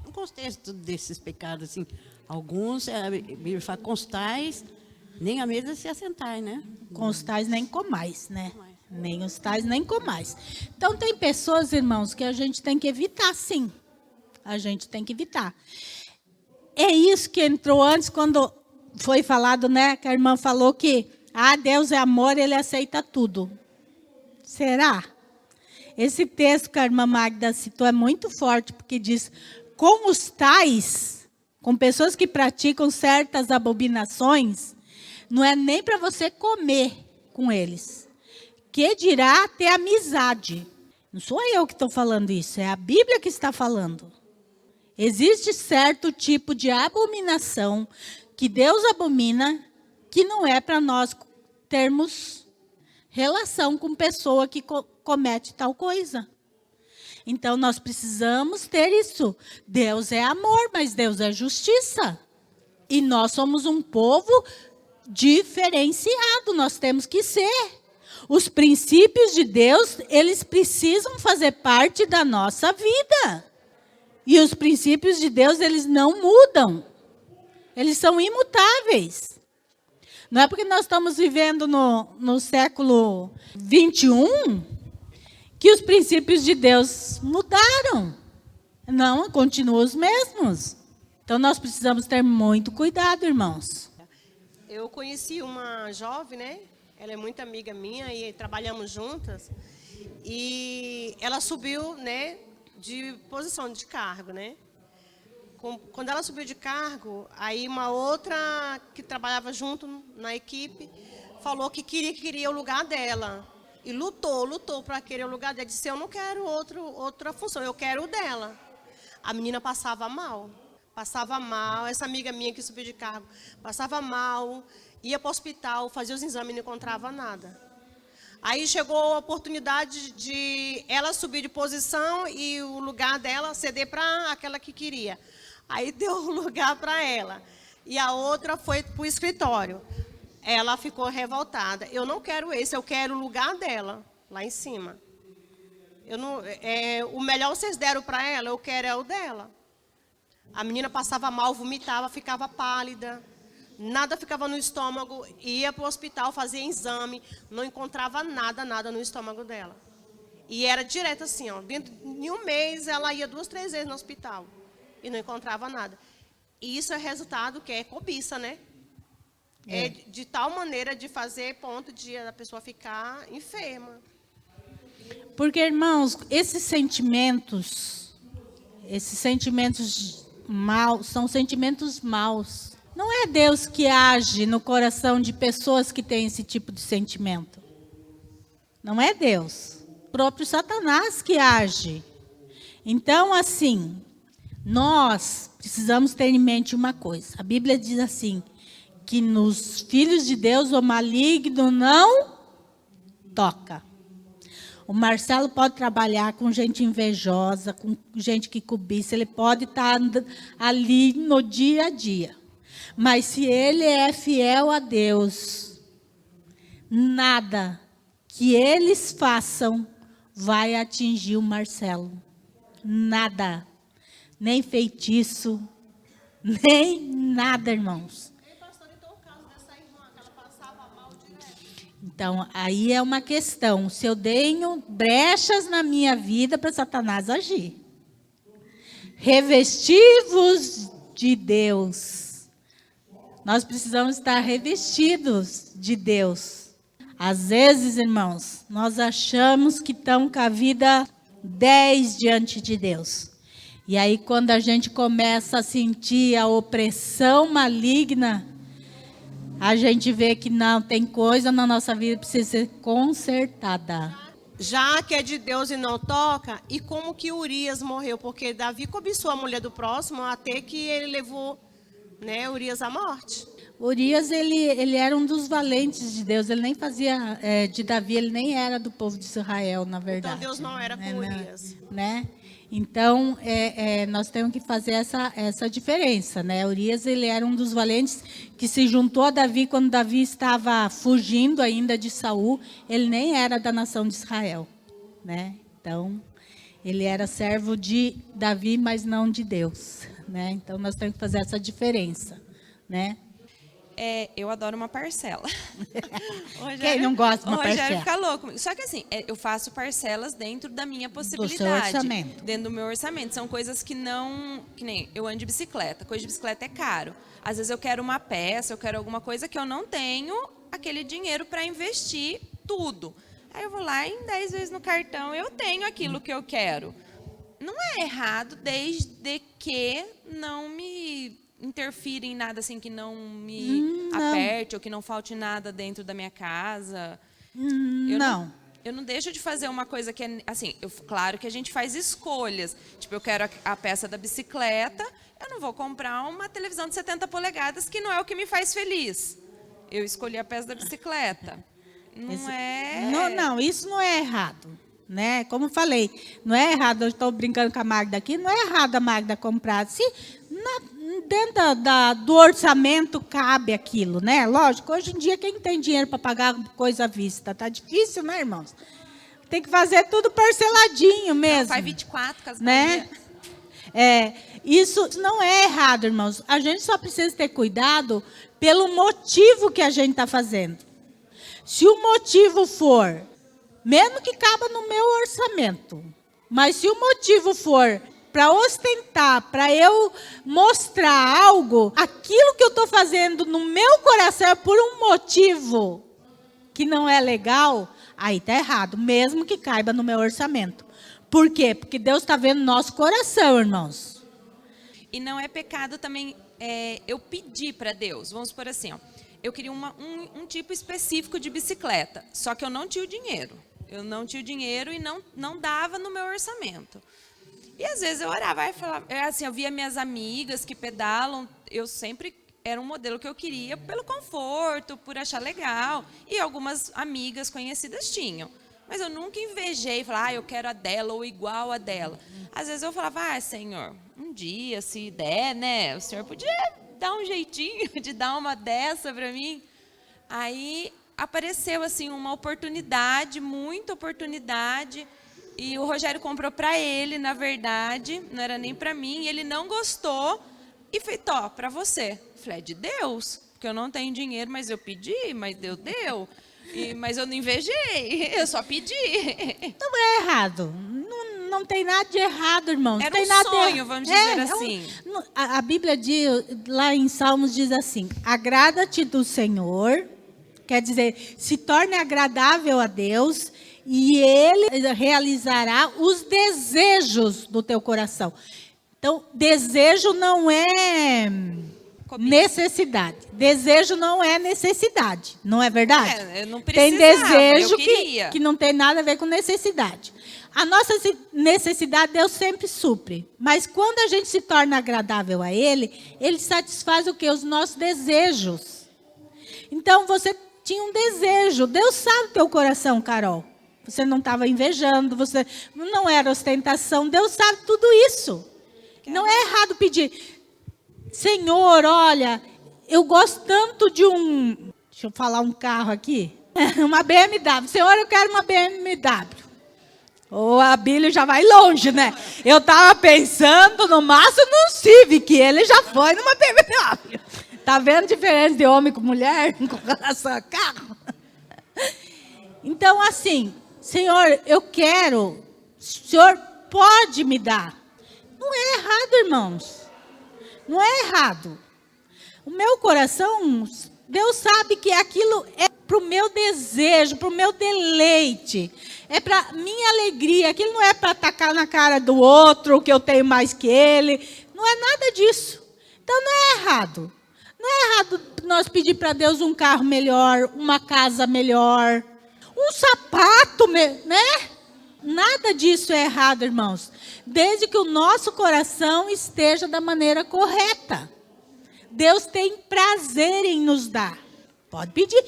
No contexto desses pecados, assim, alguns, a Bíblia fala, constais, nem a mesa se assentai, né? Com os tais nem comais, né? Nem os tais nem comais. Então, tem pessoas, irmãos, que a gente tem que evitar, sim. A gente tem que evitar. É isso que entrou antes, quando foi falado, né? Que a irmã falou que, Deus é amor, Ele aceita tudo. Será? Esse texto que a irmã Magda citou é muito forte, porque diz, com os tais, com pessoas que praticam certas abominações, não é nem para você comer com eles. Que dirá ter amizade. Não sou eu que estou falando isso, é a Bíblia que está falando. Existe certo tipo de abominação que Deus abomina, que não é para nós termos relação com pessoa que comete tal coisa. Então, nós precisamos ter isso. Deus é amor, mas Deus é justiça. E nós somos um povo diferenciado, nós temos que ser. Os princípios de Deus, eles precisam fazer parte da nossa vida. E os princípios de Deus, eles não mudam. Eles são imutáveis. Não é porque nós estamos vivendo no século 21 que os princípios de Deus mudaram. Não, continuam os mesmos. Então, nós precisamos ter muito cuidado, irmãos. Eu conheci uma jovem, né? Ela é muito amiga minha e trabalhamos juntas. E ela subiu, né, de posição de cargo, né? Quando ela subiu de cargo, aí uma outra que trabalhava junto na equipe falou que queria o lugar dela. E lutou para querer o lugar dela. Disse, eu não quero outra função, eu quero o dela. A menina passava mal, essa amiga minha que subiu de cargo, passava mal, ia para o hospital, fazia os exames e não encontrava nada. Aí chegou a oportunidade de ela subir de posição e o lugar dela ceder para aquela que queria. Aí deu o lugar para ela. E a outra foi para o escritório. Ela ficou revoltada. Eu não quero esse, eu quero o lugar dela, lá em cima. O melhor vocês deram para ela, eu quero é o dela. A menina passava mal, vomitava, ficava pálida. Nada ficava no estômago, ia para o hospital, fazia exame, não encontrava nada no estômago dela. E era direto assim, ó, dentro de um mês ela ia 2, 3 vezes no hospital e não encontrava nada. E isso é resultado que é cobiça, né? É de tal maneira de fazer ponto de a pessoa ficar enferma. Porque, irmãos, esses sentimentos maus, são sentimentos maus. Não é Deus que age no coração de pessoas que têm esse tipo de sentimento. Não é Deus. O próprio Satanás que age. Então, assim, nós precisamos ter em mente uma coisa. A Bíblia diz assim, que nos filhos de Deus o maligno não toca. O Marcelo pode trabalhar com gente invejosa, com gente que cobiça, ele pode estar ali no dia a dia. Mas se ele é fiel a Deus, nada que eles façam vai atingir o Marcelo. Nada. Nem feitiço, nem nada, irmãos. Então, aí é uma questão. Se eu tenho brechas na minha vida para Satanás agir. Revestivos de Deus. Nós precisamos estar revestidos de Deus. Às vezes, irmãos, nós achamos que estamos com a vida 10 diante de Deus. E aí, quando a gente começa a sentir a opressão maligna, a gente vê que não, tem coisa na nossa vida que precisa ser consertada. Já que é de Deus e não toca, e como que Urias morreu? Porque Davi cobiçou a mulher do próximo até que ele levou, né, Urias à morte. Urias, ele era um dos valentes de Deus, ele nem fazia, de Davi, ele nem era do povo de Israel, na verdade. Então Deus não era com Urias. Né? Então, nós temos que fazer essa diferença, né? Urias, ele era um dos valentes que se juntou a Davi quando Davi estava fugindo ainda de Saul. Ele nem era da nação de Israel, né? Então, ele era servo de Davi, mas não de Deus, né? Então, nós temos que fazer essa diferença, né? Eu adoro uma parcela. Quem não gosta de uma parcela? O Rogério parcela? fica louco. Só que assim, eu faço parcelas dentro da minha possibilidade. Do seu orçamento. Dentro do meu orçamento. São coisas que não... Que nem eu ando de bicicleta. Coisa de bicicleta é caro. Às vezes eu quero uma peça, eu quero alguma coisa que eu não tenho aquele dinheiro para investir tudo. Aí eu vou lá e em 10 vezes no cartão eu tenho aquilo que eu quero. Não é errado desde que não me interfira em nada assim que não me aperte ou que não falte nada dentro da minha casa. Eu não deixo de fazer uma coisa que é assim, claro que a gente faz escolhas. Tipo, eu quero a peça da bicicleta, eu não vou comprar uma televisão de 70 polegadas que não é o que me faz feliz. Eu escolhi a peça da bicicleta. Não, isso não é errado, né? Como eu falei, não é errado, eu estou brincando com a Magda aqui, não é errado a Magda comprar. Se dentro do orçamento cabe aquilo, né? Lógico, hoje em dia quem tem dinheiro para pagar coisa à vista? Tá difícil, né, irmãos? Tem que fazer tudo parceladinho mesmo. Não, faz 24 casas, né? Isso não é errado, irmãos. A gente só precisa ter cuidado pelo motivo que a gente está fazendo. Se o motivo for, mesmo que caba no meu orçamento, mas se o motivo for para ostentar, para eu mostrar algo, aquilo que eu estou fazendo no meu coração é por um motivo que não é legal, aí está errado, mesmo que caiba no meu orçamento. Por quê? Porque Deus está vendo nosso coração, irmãos. E não é pecado também eu pedir para Deus. Vamos supor assim, ó, eu queria um tipo específico de bicicleta, só que eu não tinha o dinheiro. Eu não tinha o dinheiro e não dava no meu orçamento. E às vezes eu orava e falava, assim, eu via minhas amigas que pedalam, eu sempre era um modelo que eu queria pelo conforto, por achar legal. E algumas amigas conhecidas tinham. Mas eu nunca invejei, falar, eu quero a dela ou igual a dela. Às vezes eu falava, Senhor, um dia, se der, né, o Senhor podia dar um jeitinho de dar uma dessa para mim. Aí apareceu assim uma oportunidade, muita oportunidade, e o Rogério comprou para ele, na verdade, não era nem para mim, e ele não gostou e fez, para você. Falei, é de Deus, porque eu não tenho dinheiro, mas eu pedi, mas Deus deu. Mas eu não invejei, eu só pedi. Não é errado. Não tem nada de errado, irmãos. Era tem um nada sonho, vamos dizer assim. A Bíblia diz, lá em Salmos diz assim, agrada-te do Senhor, quer dizer, se torne agradável a Deus e Ele realizará os desejos do teu coração. Então, desejo não é necessidade. Desejo não é necessidade, não é verdade? Eu não tem precisava, desejo eu queria. que não tem nada a ver com necessidade. A nossa necessidade Deus sempre supre. Mas quando a gente se torna agradável a Ele, Ele satisfaz o quê? Os nossos desejos. Então você tinha um desejo. Deus sabe o teu coração, Carol. Você não estava invejando, você não era ostentação. Deus sabe tudo isso. Não é errado pedir. Senhor, olha, eu gosto tanto de deixa eu falar um carro aqui, uma BMW. Senhor, eu quero uma BMW. Ou a Bíblia já vai longe, né? Eu estava pensando no máximo num Civic, ele já foi numa BMW. Tá vendo a diferença de homem com mulher com relação a carro? Então, assim, Senhor, eu quero, o Senhor pode me dar. Não é errado, irmãos. Não é errado. O meu coração, Deus sabe que aquilo é para o meu desejo, para o meu deleite. É para minha alegria. Aquilo não é para atacar na cara do outro, que eu tenho mais que ele. Não é nada disso. Então não é errado. Não é errado nós pedir para Deus um carro melhor, uma casa melhor, um sapato, né? Nada disso é errado, irmãos. Desde que o nosso coração esteja da maneira correta. Deus tem prazer em nos dar. Pode pedir.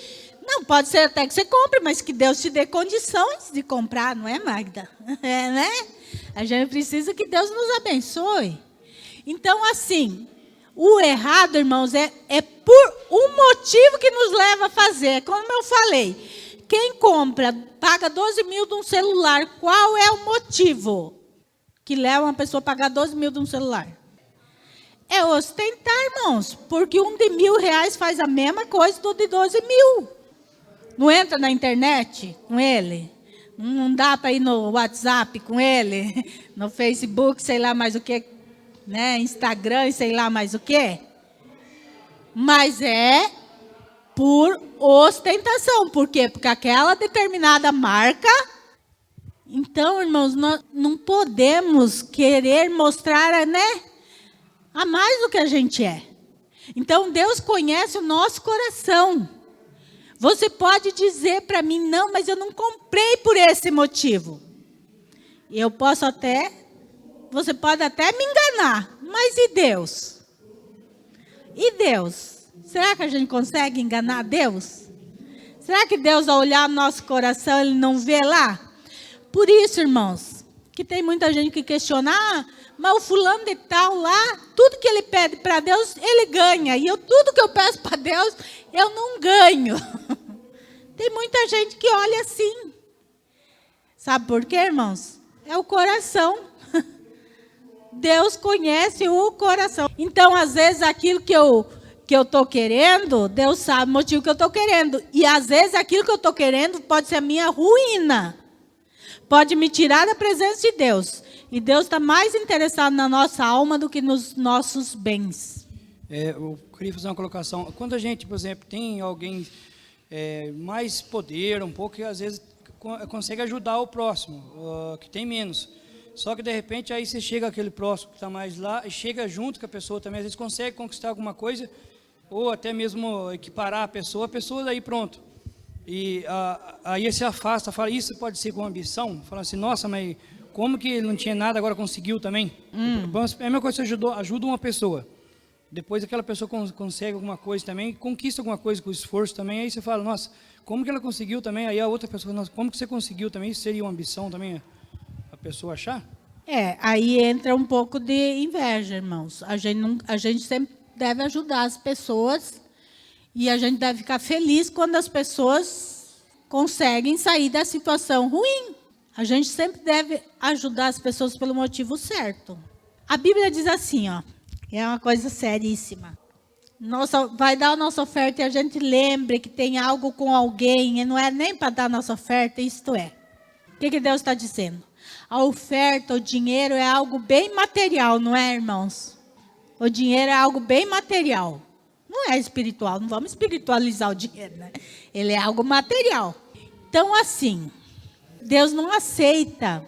Não, pode ser até que você compre, mas que Deus te dê condições de comprar, não é, Magda? É, né? A gente precisa que Deus nos abençoe. Então, assim, o errado, irmãos, é por um motivo que nos leva a fazer. Como eu falei, quem compra, paga 12 mil de um celular, qual é o motivo que leva uma pessoa a pagar 12 mil de um celular? É ostentar, irmãos, porque um de R$1.000 faz a mesma coisa do de 12 mil. Não entra na internet com ele? Não dá para ir no WhatsApp com ele? No Facebook, sei lá mais o que, né? Instagram, sei lá mais o que. Mas é por ostentação. Por quê? Porque aquela determinada marca. Então, irmãos, nós não podemos querer mostrar, né, a mais do que a gente é. Então, Deus conhece o nosso coração. Você pode dizer para mim, não, mas eu não comprei por esse motivo. Eu posso até, você pode até me enganar, mas e Deus? E Deus? Será que a gente consegue enganar Deus? Será que Deus, ao olhar no nosso coração, Ele não vê lá? Por isso, irmãos, que tem muita gente que questiona, mas o fulano de tal lá, tudo que ele pede para Deus, ele ganha. E tudo que eu peço para Deus, eu não ganho. Tem muita gente que olha assim. Sabe por quê, irmãos? É o coração. Deus conhece o coração. Então, às vezes, aquilo que eu estou querendo, Deus sabe o motivo que eu estou querendo. E, às vezes, aquilo que eu estou querendo pode ser a minha ruína. Pode me tirar da presença de Deus. E Deus está mais interessado na nossa alma do que nos nossos bens. Eu queria fazer uma colocação. Quando a gente, por exemplo, tem alguém mais poder, um pouco, que às vezes consegue ajudar o próximo, que tem menos. Só que, de repente, aí você chega àquele próximo que está mais lá, e chega junto com a pessoa também, às vezes consegue conquistar alguma coisa, ou até mesmo equiparar a pessoa daí pronto. E aí se afasta, fala, isso pode ser com ambição? Fala assim, nossa, mas como que ele não tinha nada, agora conseguiu também? É a mesma coisa, você ajuda uma pessoa. Depois aquela pessoa consegue alguma coisa também, conquista alguma coisa com esforço também, aí você fala, nossa, como que ela conseguiu também? Aí a outra pessoa fala, nossa, como que você conseguiu também? Isso seria uma ambição também, a pessoa achar? Aí entra um pouco de inveja, irmãos. A gente sempre deve ajudar as pessoas e a gente deve ficar feliz quando as pessoas conseguem sair da situação ruim. A gente sempre deve ajudar as pessoas pelo motivo certo. A Bíblia diz assim, ó, é uma coisa seríssima. Vai dar a nossa oferta e a gente lembre que tem algo com alguém, e não é nem para dar a nossa oferta, isto é. O que Deus está dizendo? A oferta, o dinheiro é algo bem material, não é, irmãos? O dinheiro é algo bem material. Não é espiritual, não vamos espiritualizar o dinheiro, né? Ele é algo material. Então, assim, Deus não aceita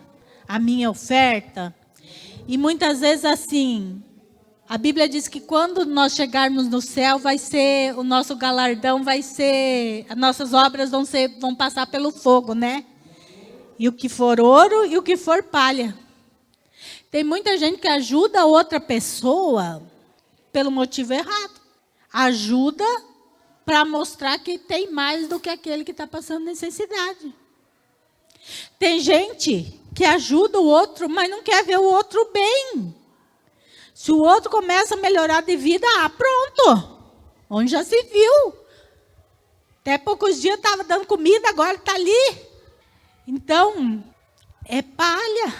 a minha oferta. E muitas vezes, assim, a Bíblia diz que quando nós chegarmos no céu, vai ser, o nosso galardão vai ser, as nossas obras vão passar pelo fogo, né? E o que for ouro e o que for palha. Tem muita gente que ajuda outra pessoa pelo motivo errado. Ajuda para mostrar que tem mais do que aquele que está passando necessidade. Tem gente que ajuda o outro, mas não quer ver o outro bem. Se o outro começa a melhorar de vida, pronto. Onde já se viu. Até poucos dias estava dando comida, agora está ali. Então, é palha.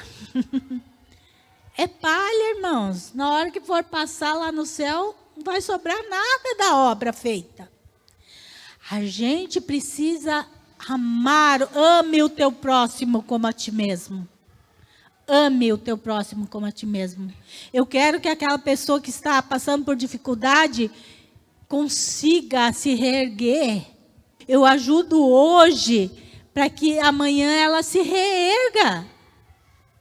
É palha, irmãos. Na hora que for passar lá no céu, não vai sobrar nada da obra feita. A gente precisa amar, ame o teu próximo como a ti mesmo. Ame o teu próximo como a ti mesmo. Eu quero que aquela pessoa que está passando por dificuldade consiga se reerguer. Eu ajudo hoje para que amanhã ela se reerga.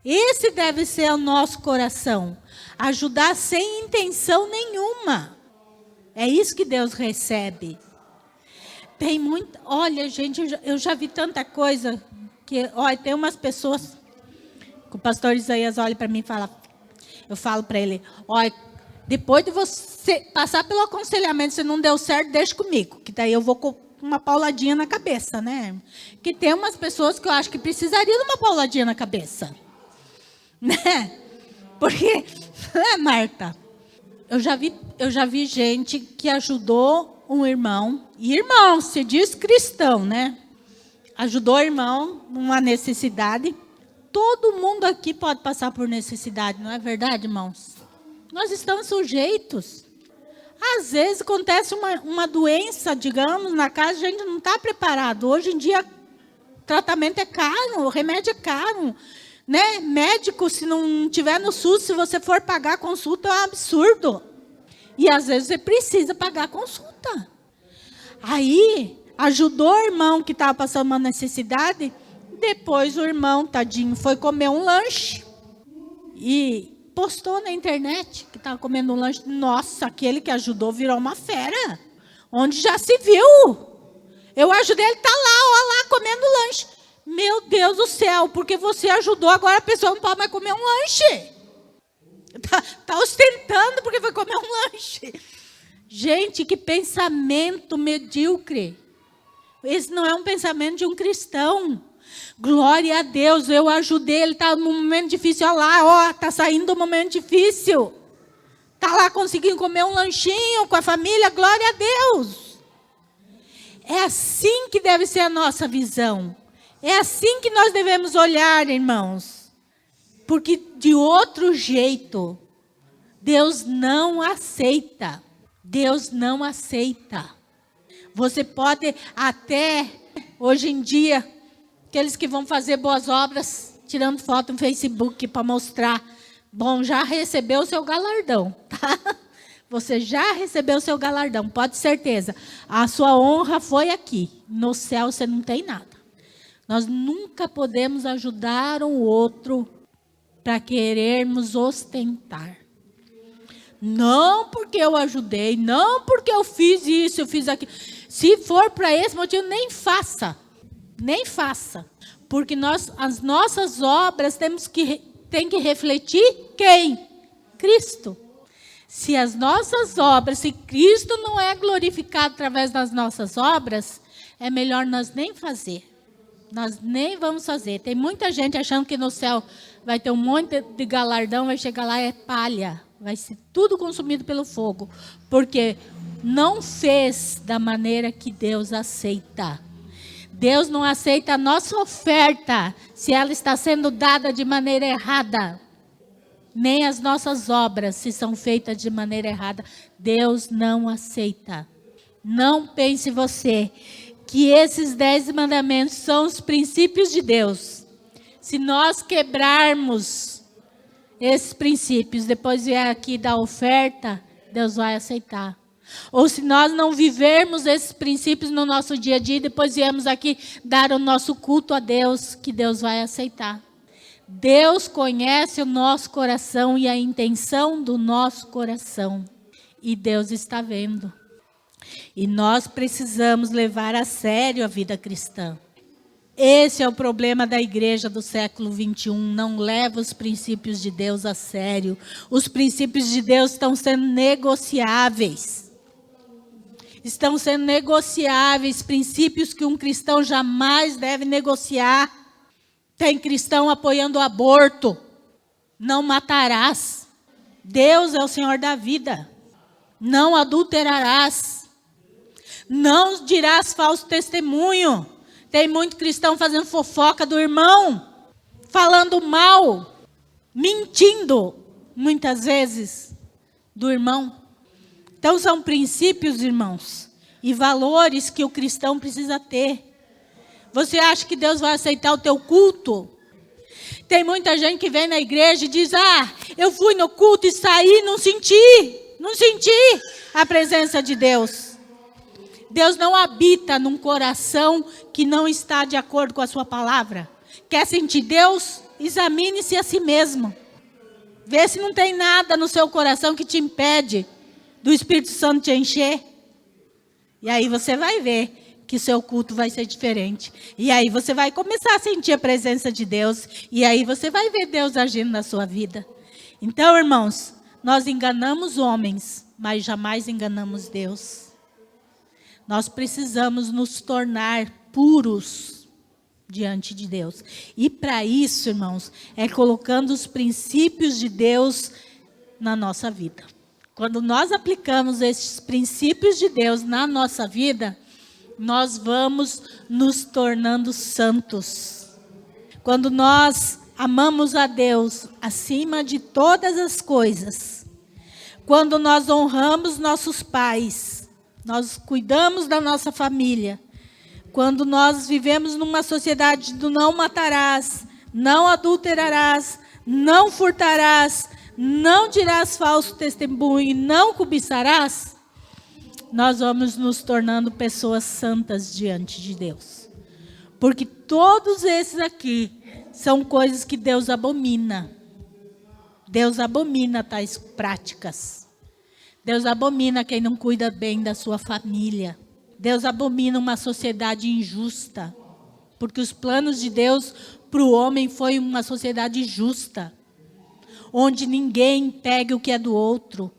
Esse deve ser o nosso coração. Ajudar sem intenção nenhuma. É isso que Deus recebe. Tem muito... Olha, gente, eu já vi tanta coisa que... Olha, tem umas pessoas... que o pastor Isaías olha para mim e fala... Eu falo para ele... Olha, depois de você passar pelo aconselhamento, se não deu certo, deixa comigo. Que daí eu vou com uma pauladinha na cabeça, né? Que tem umas pessoas que eu acho que precisariam de uma pauladinha na cabeça. Né? Porque... Marta? Eu já vi gente que ajudou um irmão, e irmão, se diz cristão, né? Ajudou o irmão numa necessidade. Todo mundo aqui pode passar por necessidade, não é verdade, irmãos? Nós estamos sujeitos. Às vezes acontece uma doença, digamos, na casa, a gente não está preparado. Hoje em dia, tratamento é caro, o remédio é caro. Né? Médico, se não tiver no SUS, se você for pagar a consulta, é um absurdo. E às vezes você precisa pagar a consulta. Aí, ajudou o irmão que estava passando uma necessidade. Depois o irmão, tadinho, foi comer um lanche. E postou na internet que estava comendo um lanche. Nossa, aquele que ajudou virou uma fera. Onde já se viu. Eu ajudei, ele está lá, ó lá, comendo lanche. Meu Deus do céu, porque você ajudou, agora a pessoa não pode mais comer um lanche. Está ostentando porque foi comer um lanche. Gente, que pensamento medíocre. Esse não é um pensamento de um cristão. Glória a Deus, eu ajudei, ele está num momento difícil. Olha lá, ó, está saindo do momento difícil. Está lá conseguindo comer um lanchinho com a família, glória a Deus. É assim que deve ser a nossa visão. É assim que nós devemos olhar, irmãos. Porque de outro jeito, Deus não aceita. Deus não aceita. Você pode até, hoje em dia, aqueles que vão fazer boas obras, tirando foto no Facebook para mostrar. Bom, já recebeu o seu galardão, tá? Você já recebeu o seu galardão, pode ter certeza. A sua honra foi aqui. No céu você não tem nada. Nós nunca podemos ajudar um outro para querermos ostentar. Não porque eu ajudei, não porque eu fiz isso, eu fiz aquilo. Se for para esse motivo, nem faça. Nem faça. Porque as nossas obras tem que refletir quem? Cristo. Se as nossas obras, se Cristo não é glorificado através das nossas obras, é melhor nós nem fazer. Nós nem vamos fazer. Tem muita gente achando que no céu vai ter um monte de galardão, vai chegar lá é palha. Vai ser tudo consumido pelo fogo. Porque não fez da maneira que Deus aceita. Deus não aceita a nossa oferta se ela está sendo dada de maneira errada. Nem as nossas obras, se são feitas de maneira errada. Deus não aceita. Não pense você que esses 10 mandamentos são os princípios de Deus. Se nós quebrarmos esses princípios, depois vier aqui dar oferta, Deus vai aceitar. Ou se nós não vivermos esses princípios no nosso dia a dia, depois viemos aqui dar o nosso culto a Deus, que Deus vai aceitar. Deus conhece o nosso coração e a intenção do nosso coração. E Deus está vendo. E nós precisamos levar a sério a vida cristã. Esse é o problema da igreja do século 21. Não leva os princípios de Deus a sério. Os princípios de Deus estão sendo negociáveis. Estão sendo negociáveis, princípios que um cristão jamais deve negociar. Tem cristão apoiando o aborto. Não matarás. Deus é o Senhor da vida. Não adulterarás. Não dirás falso testemunho. Tem muito cristão fazendo fofoca do irmão. Falando mal. Mentindo, muitas vezes, do irmão. Então são princípios, irmãos, e valores que o cristão precisa ter. Você acha que Deus vai aceitar o teu culto? Tem muita gente que vem na igreja e diz, eu fui no culto e saí, não senti a presença de Deus. Deus não habita num coração que não está de acordo com a sua palavra. Quer sentir Deus? Examine-se a si mesmo. Vê se não tem nada no seu coração que te impede do Espírito Santo te encher. E aí você vai ver que seu culto vai ser diferente. E aí você vai começar a sentir a presença de Deus. E aí você vai ver Deus agindo na sua vida. Então, irmãos, nós enganamos homens, mas jamais enganamos Deus. Nós precisamos nos tornar puros diante de Deus. E para isso, irmãos, é colocando os princípios de Deus na nossa vida. Quando nós aplicamos esses princípios de Deus na nossa vida, nós vamos nos tornando santos. Quando nós amamos a Deus acima de todas as coisas, quando nós honramos nossos pais, nós cuidamos da nossa família, quando nós vivemos numa sociedade do não matarás, não adulterarás, não furtarás, não dirás falso testemunho, não cobiçarás, nós vamos nos tornando pessoas santas diante de Deus. Porque todos esses aqui são coisas que Deus abomina. Deus abomina tais práticas. Deus abomina quem não cuida bem da sua família. Deus abomina uma sociedade injusta. Porque os planos de Deus para o homem foi uma sociedade justa. Onde ninguém pegue o que é do outro.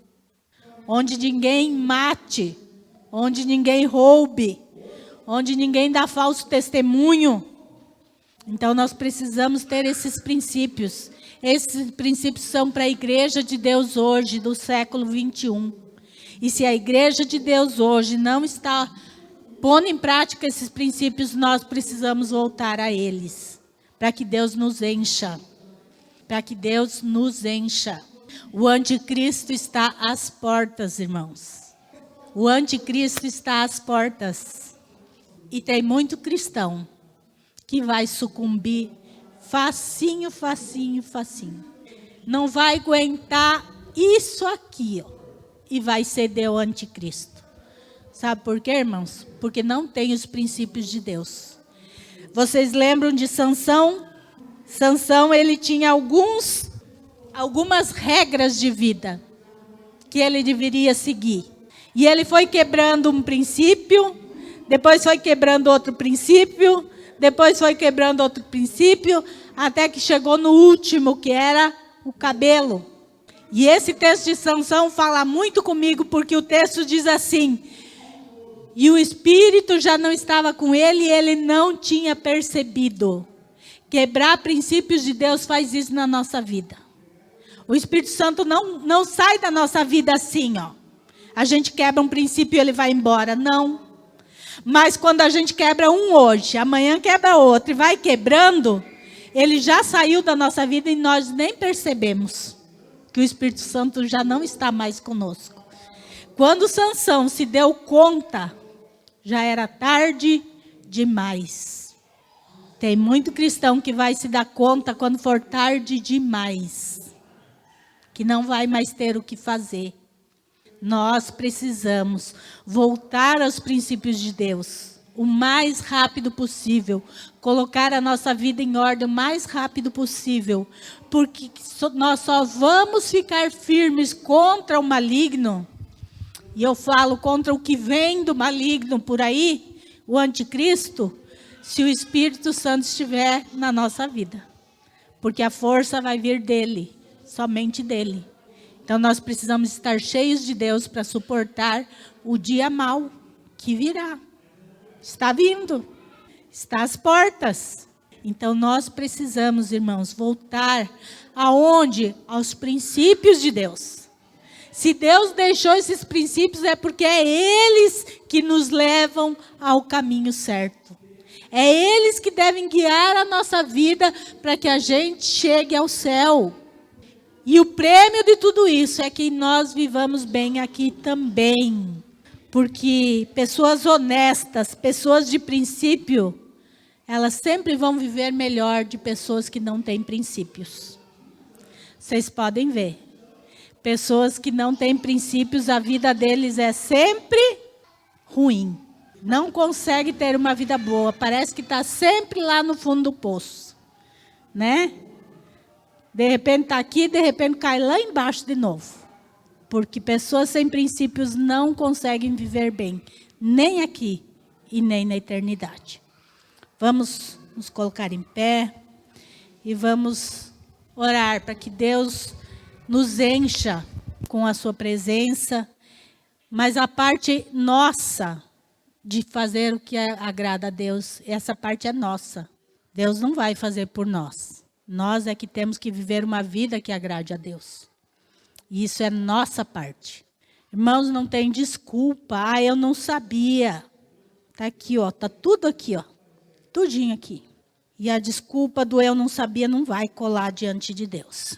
Onde ninguém mate. Onde ninguém roube. Onde ninguém dá falso testemunho. Então nós precisamos ter esses princípios. Esses princípios são para a igreja de Deus hoje, do século 21. E se a igreja de Deus hoje não está pondo em prática esses princípios, nós precisamos voltar a eles. Para que Deus nos encha. Para que Deus nos encha. O anticristo está às portas, irmãos. O anticristo está às portas. E tem muito cristão que vai sucumbir facinho, facinho, facinho. Não vai aguentar isso aqui, ó, e vai ceder ao anticristo. Sabe por quê, irmãos? Porque não tem os princípios de Deus. Vocês lembram de Sansão? Sansão, ele tinha algumas regras de vida que ele deveria seguir. E ele foi quebrando um princípio, depois foi quebrando outro princípio, depois foi quebrando outro princípio, até que chegou no último, que era o cabelo. E esse texto de Sansão fala muito comigo, porque o texto diz assim: e o espírito já não estava com ele e ele não tinha percebido. Quebrar princípios de Deus faz isso na nossa vida. O Espírito Santo não sai da nossa vida assim, ó. A gente quebra um princípio e ele vai embora. Não. Mas quando a gente quebra um hoje, amanhã quebra outro e vai quebrando, ele já saiu da nossa vida e nós nem percebemos que o Espírito Santo já não está mais conosco. Quando Sansão se deu conta, já era tarde demais. Tem muito cristão que vai se dar conta quando for tarde demais, que não vai mais ter o que fazer. Nós precisamos voltar aos princípios de Deus o mais rápido possível, colocar a nossa vida em ordem o mais rápido possível, porque nós só vamos ficar firmes contra o maligno, e eu falo contra o que vem do maligno por aí, o anticristo, se o Espírito Santo estiver na nossa vida, porque a força vai vir dele, somente dele. Então nós precisamos estar cheios de Deus para suportar o dia mau que virá. Está vindo, está às portas. Então nós precisamos, irmãos, voltar aonde? Aos princípios de Deus. Se Deus deixou esses princípios é porque é eles que nos levam ao caminho certo. É eles que devem guiar a nossa vida para que a gente chegue ao céu. E o prêmio de tudo isso é que nós vivamos bem aqui também. Porque pessoas honestas, pessoas de princípio, elas sempre vão viver melhor de pessoas que não têm princípios. Vocês podem ver. Pessoas que não têm princípios, a vida deles é sempre ruim. Não consegue ter uma vida boa. Parece que está sempre lá no fundo do poço. Né? De repente está aqui, de repente cai lá embaixo de novo. Porque pessoas sem princípios não conseguem viver bem. Nem aqui e nem na eternidade. Vamos nos colocar em pé. E vamos orar para que Deus nos encha com a sua presença. Mas a parte nossa de fazer o que agrada a Deus, essa parte é nossa. Deus não vai fazer por nós. Nós é que temos que viver uma vida que agrade a Deus. E isso é nossa parte. Irmãos, não tem desculpa. Ah, eu não sabia. Está aqui, ó. Está tudo aqui, ó. Tudinho aqui. E a desculpa do eu não sabia não vai colar diante de Deus.